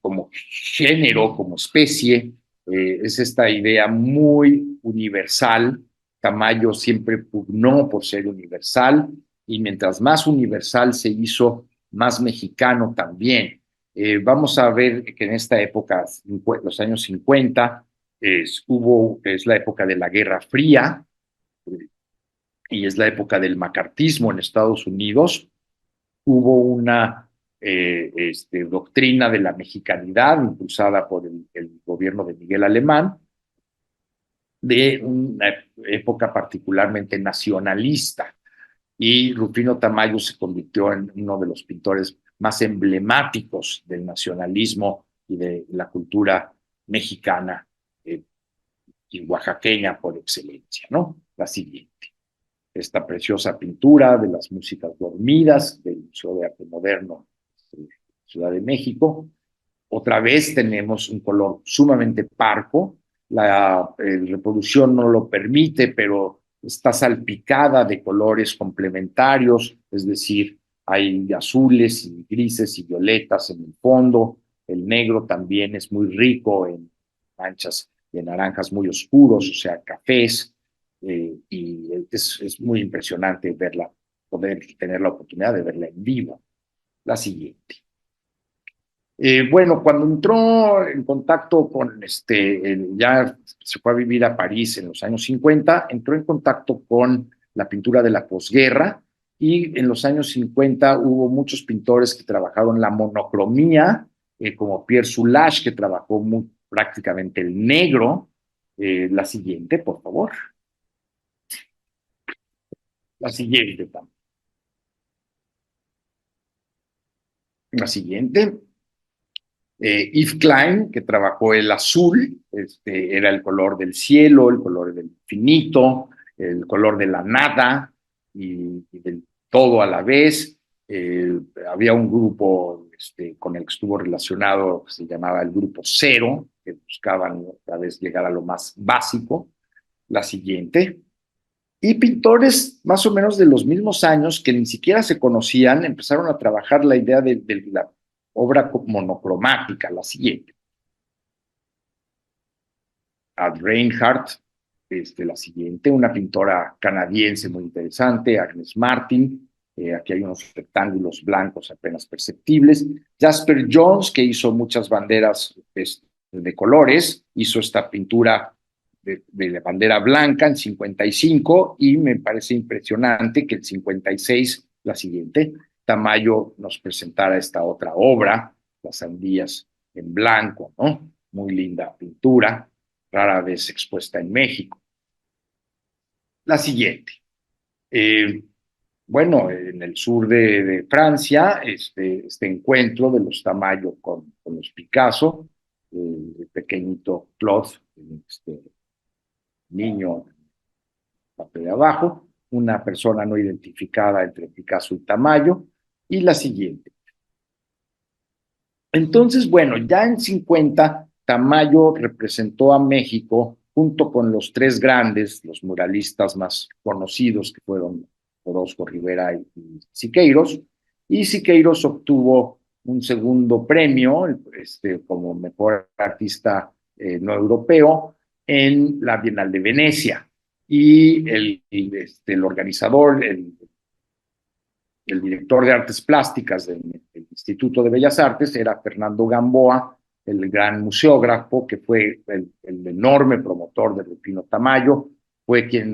como género, como especie, es esta idea muy universal. Tamayo siempre pugnó por ser universal y mientras más universal se hizo, más mexicano también. Vamos a ver que en esta época, los años 50, es la época de la Guerra Fría y es la época del macartismo en Estados Unidos. Hubo una doctrina de la mexicanidad impulsada por el gobierno de Miguel Alemán, de una época particularmente nacionalista. Y Rufino Tamayo se convirtió en uno de los pintores más emblemáticos del nacionalismo y de la cultura mexicana y oaxaqueña por excelencia, ¿no? La siguiente. Esta preciosa pintura de las músicas dormidas del Museo de Arte Moderno de Ciudad de México. Otra vez tenemos un color sumamente parco. La reproducción no lo permite, pero está salpicada de colores complementarios, es decir, hay azules y grises y violetas en el fondo. El negro también es muy rico en manchas de naranjas muy oscuros, o sea, cafés, y es muy impresionante verla, poder tener la oportunidad de verla en vivo. La siguiente. Bueno, cuando entró en contacto con ya se fue a vivir a París en los años 50, entró en contacto con la pintura de la posguerra y en los años 50 hubo muchos pintores que trabajaron la monocromía, como Pierre Soulages, que trabajó prácticamente el negro. La siguiente, por favor. La siguiente también. La siguiente. Yves Klein, que trabajó el azul, era el color del cielo, el color del infinito, el color de la nada y del todo a la vez. Había un grupo con el que estuvo relacionado que se llamaba el Grupo Cero, que buscaban otra vez llegar a lo más básico. La siguiente. Y pintores más o menos de los mismos años que ni siquiera se conocían, empezaron a trabajar la idea de la obra monocromática, la siguiente. Ad Reinhardt, la siguiente, una pintora canadiense muy interesante, Agnes Martin. Aquí hay unos rectángulos blancos apenas perceptibles. Jasper Jones, que hizo muchas banderas de colores, hizo esta pintura de la bandera blanca en 55 y me parece impresionante que el 56, la siguiente, Tamayo nos presentara esta otra obra, Las sandías en blanco, ¿no? Muy linda pintura, rara vez expuesta en México. La siguiente. Bueno, en el sur de Francia, este encuentro de los Tamayo con los Picasso, el pequeñito Claude, niño, parte de abajo, una persona no identificada entre Picasso y Tamayo, y la siguiente. Entonces, bueno, ya en 50, Tamayo representó a México junto con los tres grandes, los muralistas más conocidos, que fueron Orozco, Rivera y Siqueiros, y Siqueiros obtuvo un segundo premio como mejor artista no europeo en la Bienal de Venecia. Y el organizador, el director de artes plásticas del Instituto de Bellas Artes era Fernando Gamboa, el gran museógrafo, que fue el enorme promotor de Rufino Tamayo, fue quien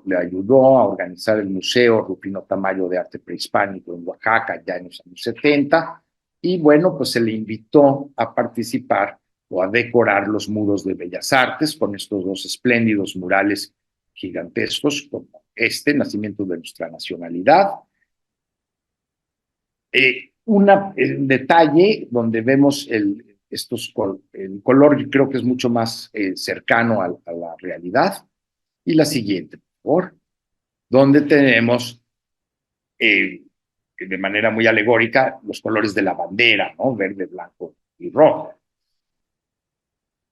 le ayudó a organizar el Museo Rufino Tamayo de Arte Prehispánico en Oaxaca ya en los años 70, y bueno, pues se le invitó a participar o a decorar los muros de Bellas Artes con estos dos espléndidos murales gigantescos, como Nacimiento de nuestra nacionalidad. Un detalle donde vemos el color, yo creo que es mucho más cercano a la realidad. Y la siguiente, por favor, donde tenemos de manera muy alegórica los colores de la bandera, ¿no? Verde, blanco y rojo.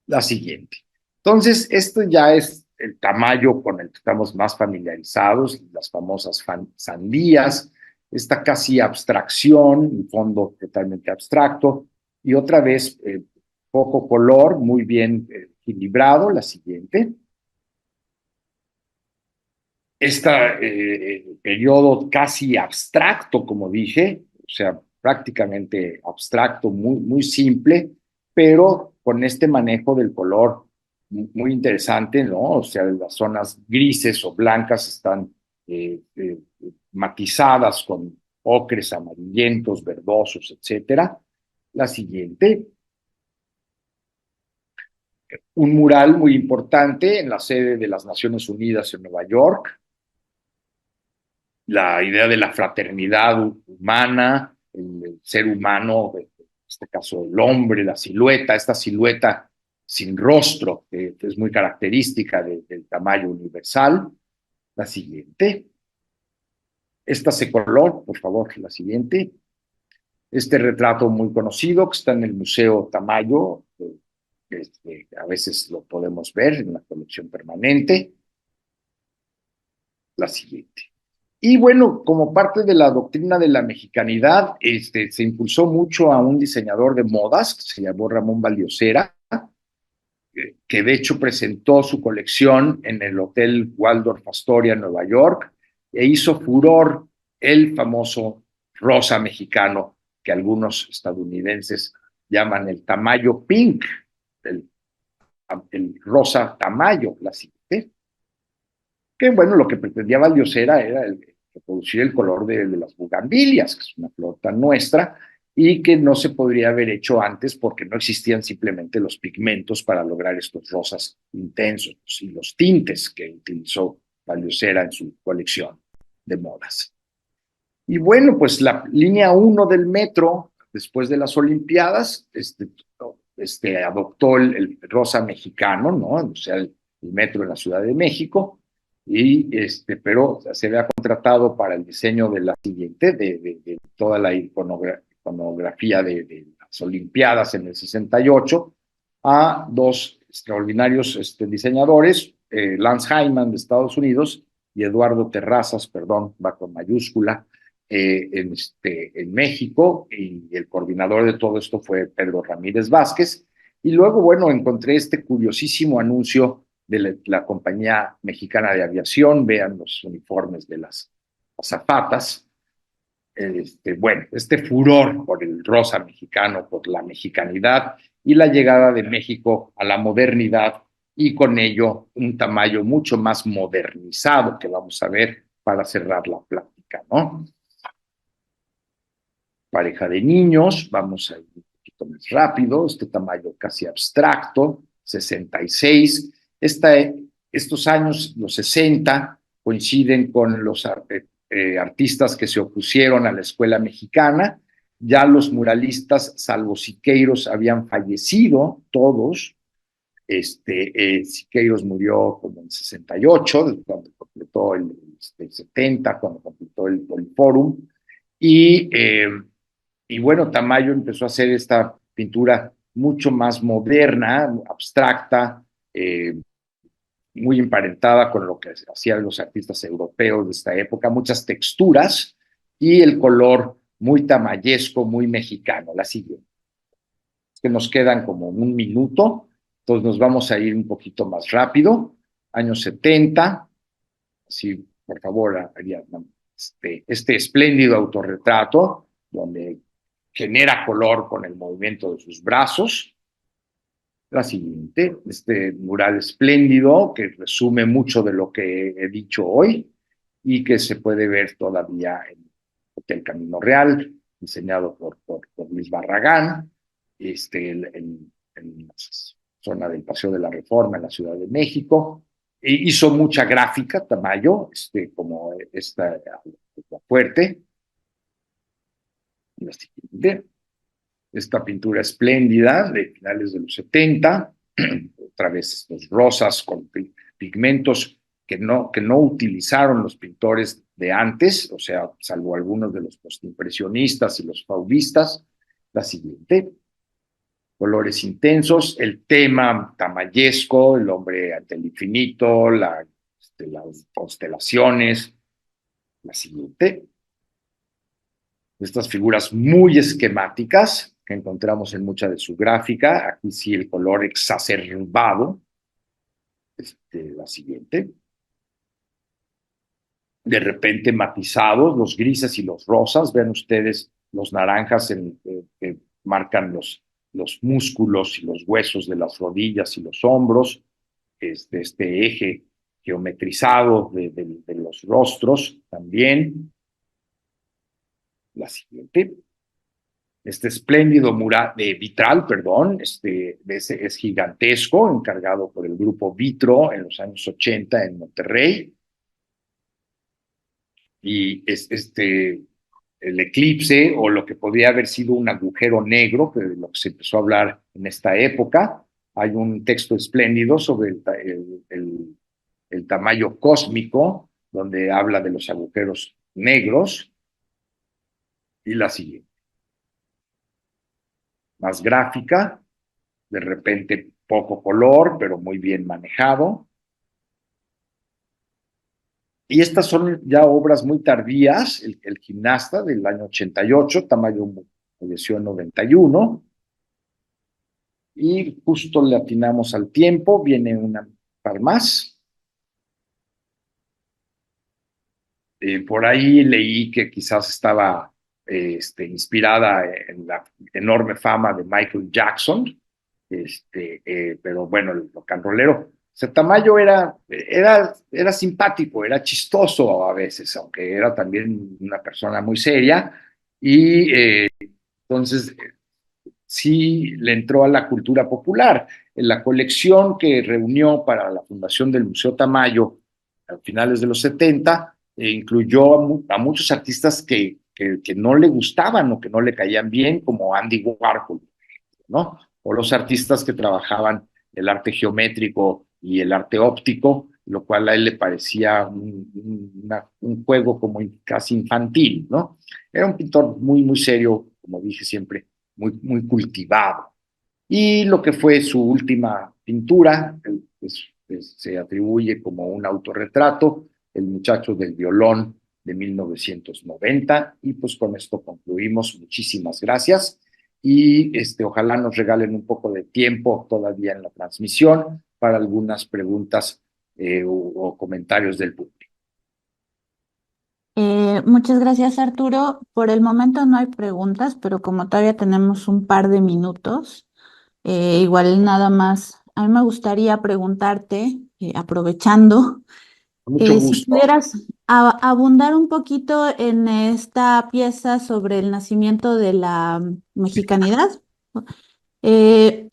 La siguiente. Entonces, esto ya es el Tamayo con el que estamos más familiarizados, las famosas sandías, esta casi abstracción, un fondo totalmente abstracto, y otra vez poco color, muy bien equilibrado, la siguiente. Este periodo casi abstracto, como dije, o sea, prácticamente abstracto, muy simple, pero con este manejo del color muy interesante, ¿no? O sea, las zonas grises o blancas están matizadas con ocres, amarillentos, verdosos, etcétera. La siguiente, un mural muy importante en la sede de las Naciones Unidas en Nueva York, la idea de la fraternidad humana, el ser humano, en este caso el hombre, la silueta, esta silueta sin rostro, que es muy característica del tamaño universal. La siguiente. Esta se color, por favor, la siguiente. Este retrato muy conocido que está en el Museo Tamayo, a veces lo podemos ver en la colección permanente. La siguiente. Y bueno, como parte de la doctrina de la mexicanidad, se impulsó mucho a un diseñador de modas que se llamó Ramón Valdiosera, que de hecho presentó su colección en el Hotel Waldorf Astoria en Nueva York e hizo furor el famoso rosa mexicano que algunos estadounidenses llaman el Tamayo Pink, el rosa Tamayo, la siguiente. Que bueno, lo que pretendía Valdiosera era reproducir el color de las bugambilias, que es una flor tan nuestra, y que no se podría haber hecho antes porque no existían simplemente los pigmentos para lograr estos rosas intensos y los tintes que utilizó Valdiosera en su colección de modas. Y bueno, pues la línea 1 del metro, después de las Olimpiadas, adoptó el rosa mexicano, ¿no? O sea, el metro en la Ciudad de México, pero se había contratado para el diseño de la siguiente, de toda la iconografía de las Olimpiadas en el 68, a dos extraordinarios diseñadores, Lance Hyman de Estados Unidos y Eduardo Terrazas, perdón, va con mayúscula, en México, y el coordinador de todo esto fue Pedro Ramírez Vázquez. Y luego, bueno, encontré este curiosísimo anuncio de la Compañía Mexicana de Aviación, vean los uniformes de las azafatas. Bueno, este furor por el rosa mexicano, por la mexicanidad y la llegada de México a la modernidad, y con ello un tamaño mucho más modernizado que vamos a ver para cerrar la plática, ¿no? Pareja de niños, vamos a ir un poquito más rápido, este tamaño casi abstracto, 66. Estos años, los 60, coinciden con los artistas que se opusieron a la escuela mexicana. Ya los muralistas, salvo Siqueiros, habían fallecido todos. Siqueiros murió como en 68, cuando completó el 70, cuando completó el Fórum. Y bueno, Tamayo empezó a hacer esta pintura mucho más moderna, abstracta, muy emparentada con lo que hacían los artistas europeos de esta época, muchas texturas y el color muy tamayesco, muy mexicano. La siguiente. Que nos quedan como un minuto, entonces nos vamos a ir un poquito más rápido. Años 70, sí, por favor, Ariadna, este espléndido autorretrato, donde genera color con el movimiento de sus brazos. La siguiente, este mural espléndido que resume mucho de lo que he dicho hoy y que se puede ver todavía en el Hotel Camino Real, diseñado por Luis Barragán, en la zona del Paseo de la Reforma en la Ciudad de México. Hizo mucha gráfica, Tamayo, como esta fuerte. La siguiente. Esta pintura espléndida de finales de los 70, otra vez estos rosas con pigmentos que no utilizaron los pintores de antes, o sea, salvo algunos de los postimpresionistas y los fauvistas. La siguiente. Colores intensos, el tema tamayesco, el hombre ante el infinito, las constelaciones. La siguiente. Estas figuras muy esquemáticas que encontramos en mucha de su gráfica. Aquí sí el color exacerbado. La siguiente. De repente matizados, los grises y los rosas. Vean ustedes los naranjas que marcan los músculos y los huesos de las rodillas y los hombros. Este eje geometrizado de los rostros también. La siguiente. Este espléndido mural de vitral, perdón, es gigantesco, encargado por el grupo Vitro en los años 80 en Monterrey. Y el eclipse o lo que podría haber sido un agujero negro, que de lo que se empezó a hablar en esta época. Hay un texto espléndido sobre el tamaño cósmico, donde habla de los agujeros negros. Y la siguiente, más gráfica, de repente poco color, pero muy bien manejado. Y estas son ya obras muy tardías. El gimnasta del año 88, Tamayo falleció en 91, y justo le atinamos al tiempo. Viene una par más. Por ahí leí que quizás estaba inspirada en la enorme fama de Michael Jackson, pero bueno, el rock and rollero. O sea, Tamayo era simpático, era chistoso a veces, aunque era también una persona muy seria, y entonces sí le entró a la cultura popular. En la colección que reunió para la fundación del Museo Tamayo a finales de los 70, incluyó a muchos artistas que no le gustaban o que no le caían bien, como Andy Warhol, ¿no? O los artistas que trabajaban el arte geométrico y el arte óptico, lo cual a él le parecía un juego como casi infantil, ¿no? Era un pintor muy, muy serio, como dije siempre, muy, muy cultivado. Y lo que fue su última pintura, se atribuye como un autorretrato, El muchacho del violón de 1990. Y pues con esto concluimos. Muchísimas gracias. Y ojalá nos regalen un poco de tiempo todavía en la transmisión para algunas preguntas o comentarios del público. Muchas gracias, Arturo. Por el momento no hay preguntas, pero como todavía tenemos un par de minutos, igual nada más, a mí me gustaría preguntarte, aprovechando, Con mucho si gusto. pudieras abundar un poquito en esta pieza sobre el nacimiento de la mexicanidad.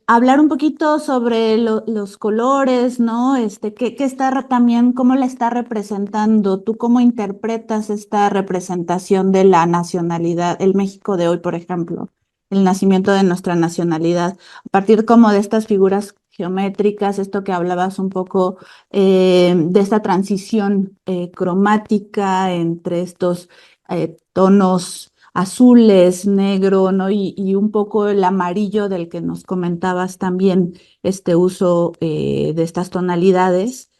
Hablar un poquito sobre los colores, ¿no? ¿Qué está también, cómo la está representando? ¿Tú cómo interpretas esta representación de la nacionalidad, el México de hoy, por ejemplo, el nacimiento de nuestra nacionalidad, a partir como de estas figuras geométricas, esto que hablabas un poco de esta transición cromática entre estos tonos azules, negro, ¿no? Y un poco el amarillo del que nos comentabas también, este uso de estas tonalidades.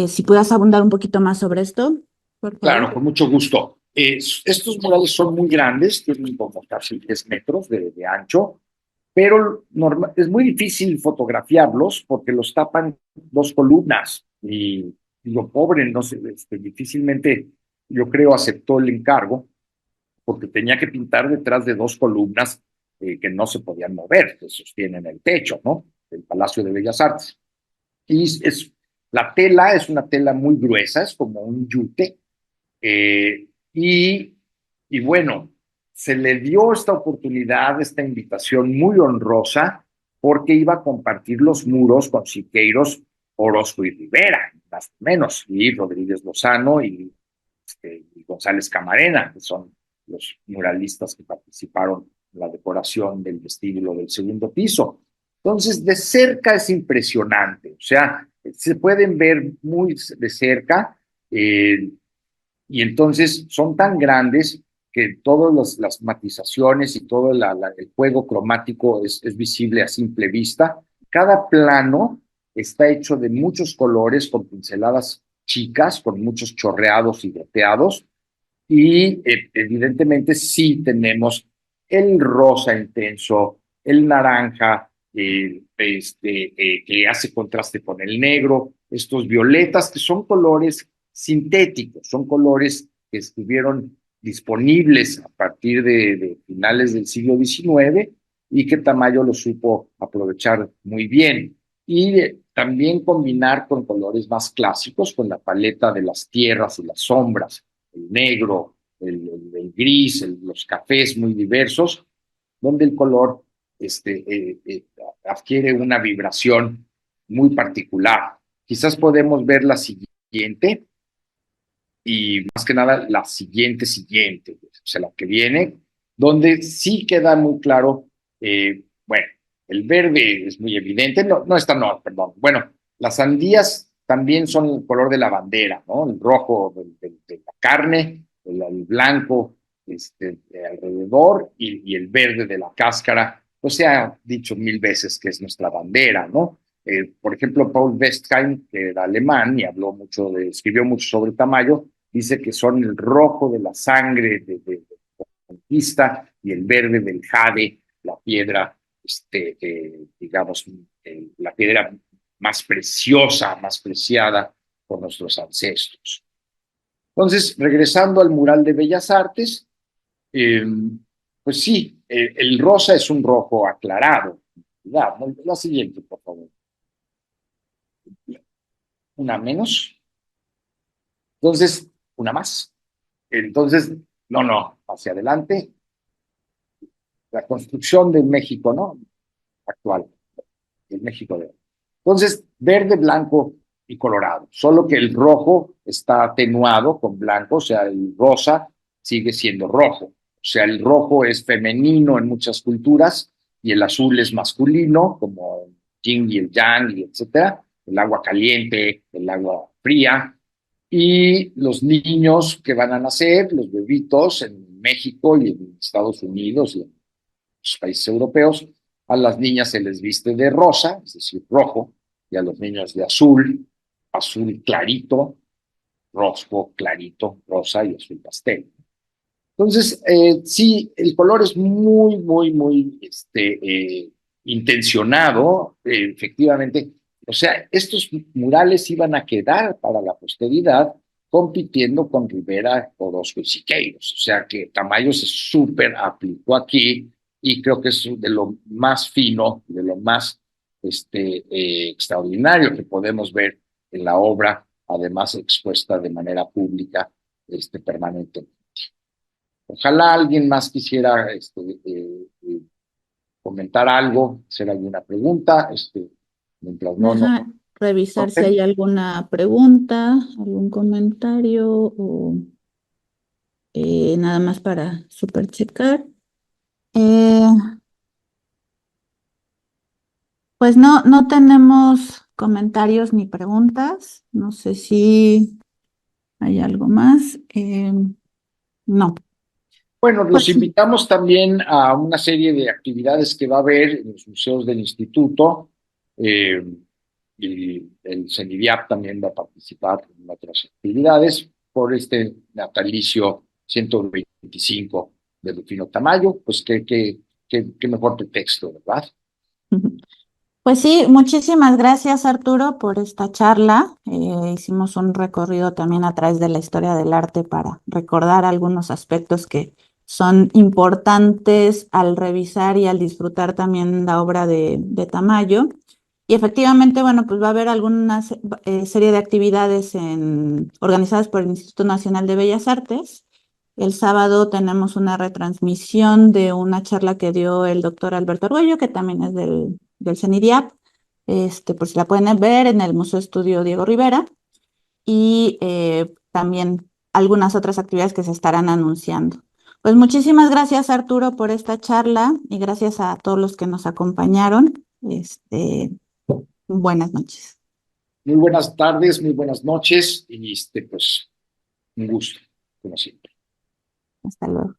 Si puedas abundar un poquito más sobre esto, por favor. Claro, con mucho gusto. Estos murales son muy grandes, tienen como casi 10 metros de ancho, pero es muy difícil fotografiarlos porque los tapan dos columnas, y lo pobre, no sé, difícilmente, yo creo, aceptó el encargo porque tenía que pintar detrás de dos columnas que no se podían mover, que sostienen el techo, ¿no? Del Palacio de Bellas Artes. Y la tela es una tela muy gruesa, es como un yute, eh, y, y bueno, se le dio esta oportunidad, esta invitación muy honrosa, porque iba a compartir los muros con Siqueiros, Orozco y Rivera, más o menos, y Rodríguez Lozano y González Camarena, que son los muralistas que participaron en la decoración del vestíbulo del segundo piso. Entonces, de cerca es impresionante, o sea, se pueden ver muy de cerca. Y entonces son tan grandes que todas las matizaciones y todo el juego cromático es visible a simple vista. Cada plano está hecho de muchos colores, con pinceladas chicas, con muchos chorreados y veteados, Y evidentemente sí tenemos el rosa intenso, el naranja, que hace contraste con el negro, estos violetas que son colores sintéticos, son colores que estuvieron disponibles a partir de finales del siglo XIX y que Tamayo lo supo aprovechar muy bien. Y también combinar con colores más clásicos, con la paleta de las tierras y las sombras, el negro, el gris, los cafés muy diversos, donde el color adquiere una vibración muy particular. Quizás podemos ver la siguiente y más que nada la siguiente, o sea, la que viene, donde sí queda muy claro, bueno, el verde es muy evidente, no está, no, perdón, bueno, las sandías también son el color de la bandera, ¿no? El rojo de la carne, el blanco alrededor y el verde de la cáscara, pues se ha dicho mil veces que es nuestra bandera, ¿no? Por ejemplo, Paul Westheim, que era alemán y escribió mucho sobre Tamayo, dice que son el rojo de la sangre de conquista y el verde del jade, la piedra, digamos, la piedra más preciosa, más preciada por nuestros ancestros. Entonces, regresando al mural de Bellas Artes, eh, pues sí, el rosa es un rojo aclarado. La siguiente, por favor. Una menos. Entonces, una más. Entonces, no, hacia adelante. La construcción del México, ¿no? Actual, el México de hoy. Entonces, verde, blanco y colorado. Solo que el rojo está atenuado con blanco, o sea, el rosa sigue siendo rojo. O sea, el rojo es femenino en muchas culturas y el azul es masculino, como el yin y el yang, y etcétera. El agua caliente, el agua fría. Y los niños que van a nacer, los bebitos en México y en Estados Unidos y en los países europeos, a las niñas se les viste de rosa, es decir, rojo, y a los niños de azul, azul clarito, rojo clarito, rosa y azul pastel. Entonces, sí, el color es muy intencionado, efectivamente. O sea, estos murales iban a quedar para la posteridad compitiendo con Rivera, Orozco y Siqueiros. O sea, que Tamayo se súper aplicó aquí y creo que es de lo más fino, de lo más extraordinario que podemos ver en la obra, además expuesta de manera pública permanente. Ojalá alguien más quisiera comentar algo, hacer alguna pregunta, mientras no. Deja revisar si Corten. hay alguna pregunta, algún comentario o nada más para super checar. Eh, pues no tenemos comentarios ni preguntas. No sé si hay algo más. No. Bueno, los Pues invitamos también a una serie de actividades que va a haber en los museos del instituto, eh, y el CENIDIAP también va a participar en otras actividades por este natalicio 125 de Rufino Tamayo, pues qué mejor pretexto, ¿verdad? Pues sí, muchísimas gracias Arturo por esta charla. Hicimos un recorrido también a través de la historia del arte para recordar algunos aspectos que son importantes al revisar y al disfrutar también la obra de Tamayo. Y efectivamente, bueno, pues va a haber alguna serie de actividades organizadas por el Instituto Nacional de Bellas Artes. El sábado tenemos una retransmisión de una charla que dio el doctor Alberto Arguello, que también es del CENIDIAP, por si la pueden ver en el Museo Estudio Diego Rivera, y también algunas otras actividades que se estarán anunciando. Pues muchísimas gracias, Arturo, por esta charla y gracias a todos los que nos acompañaron. Buenas noches. Muy buenas tardes, muy buenas noches y pues un gusto, como siempre. Hasta luego.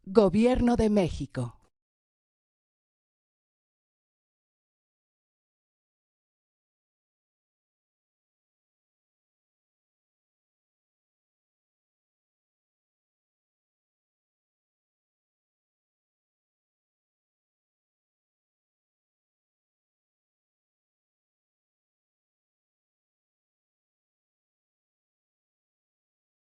Gobierno de México.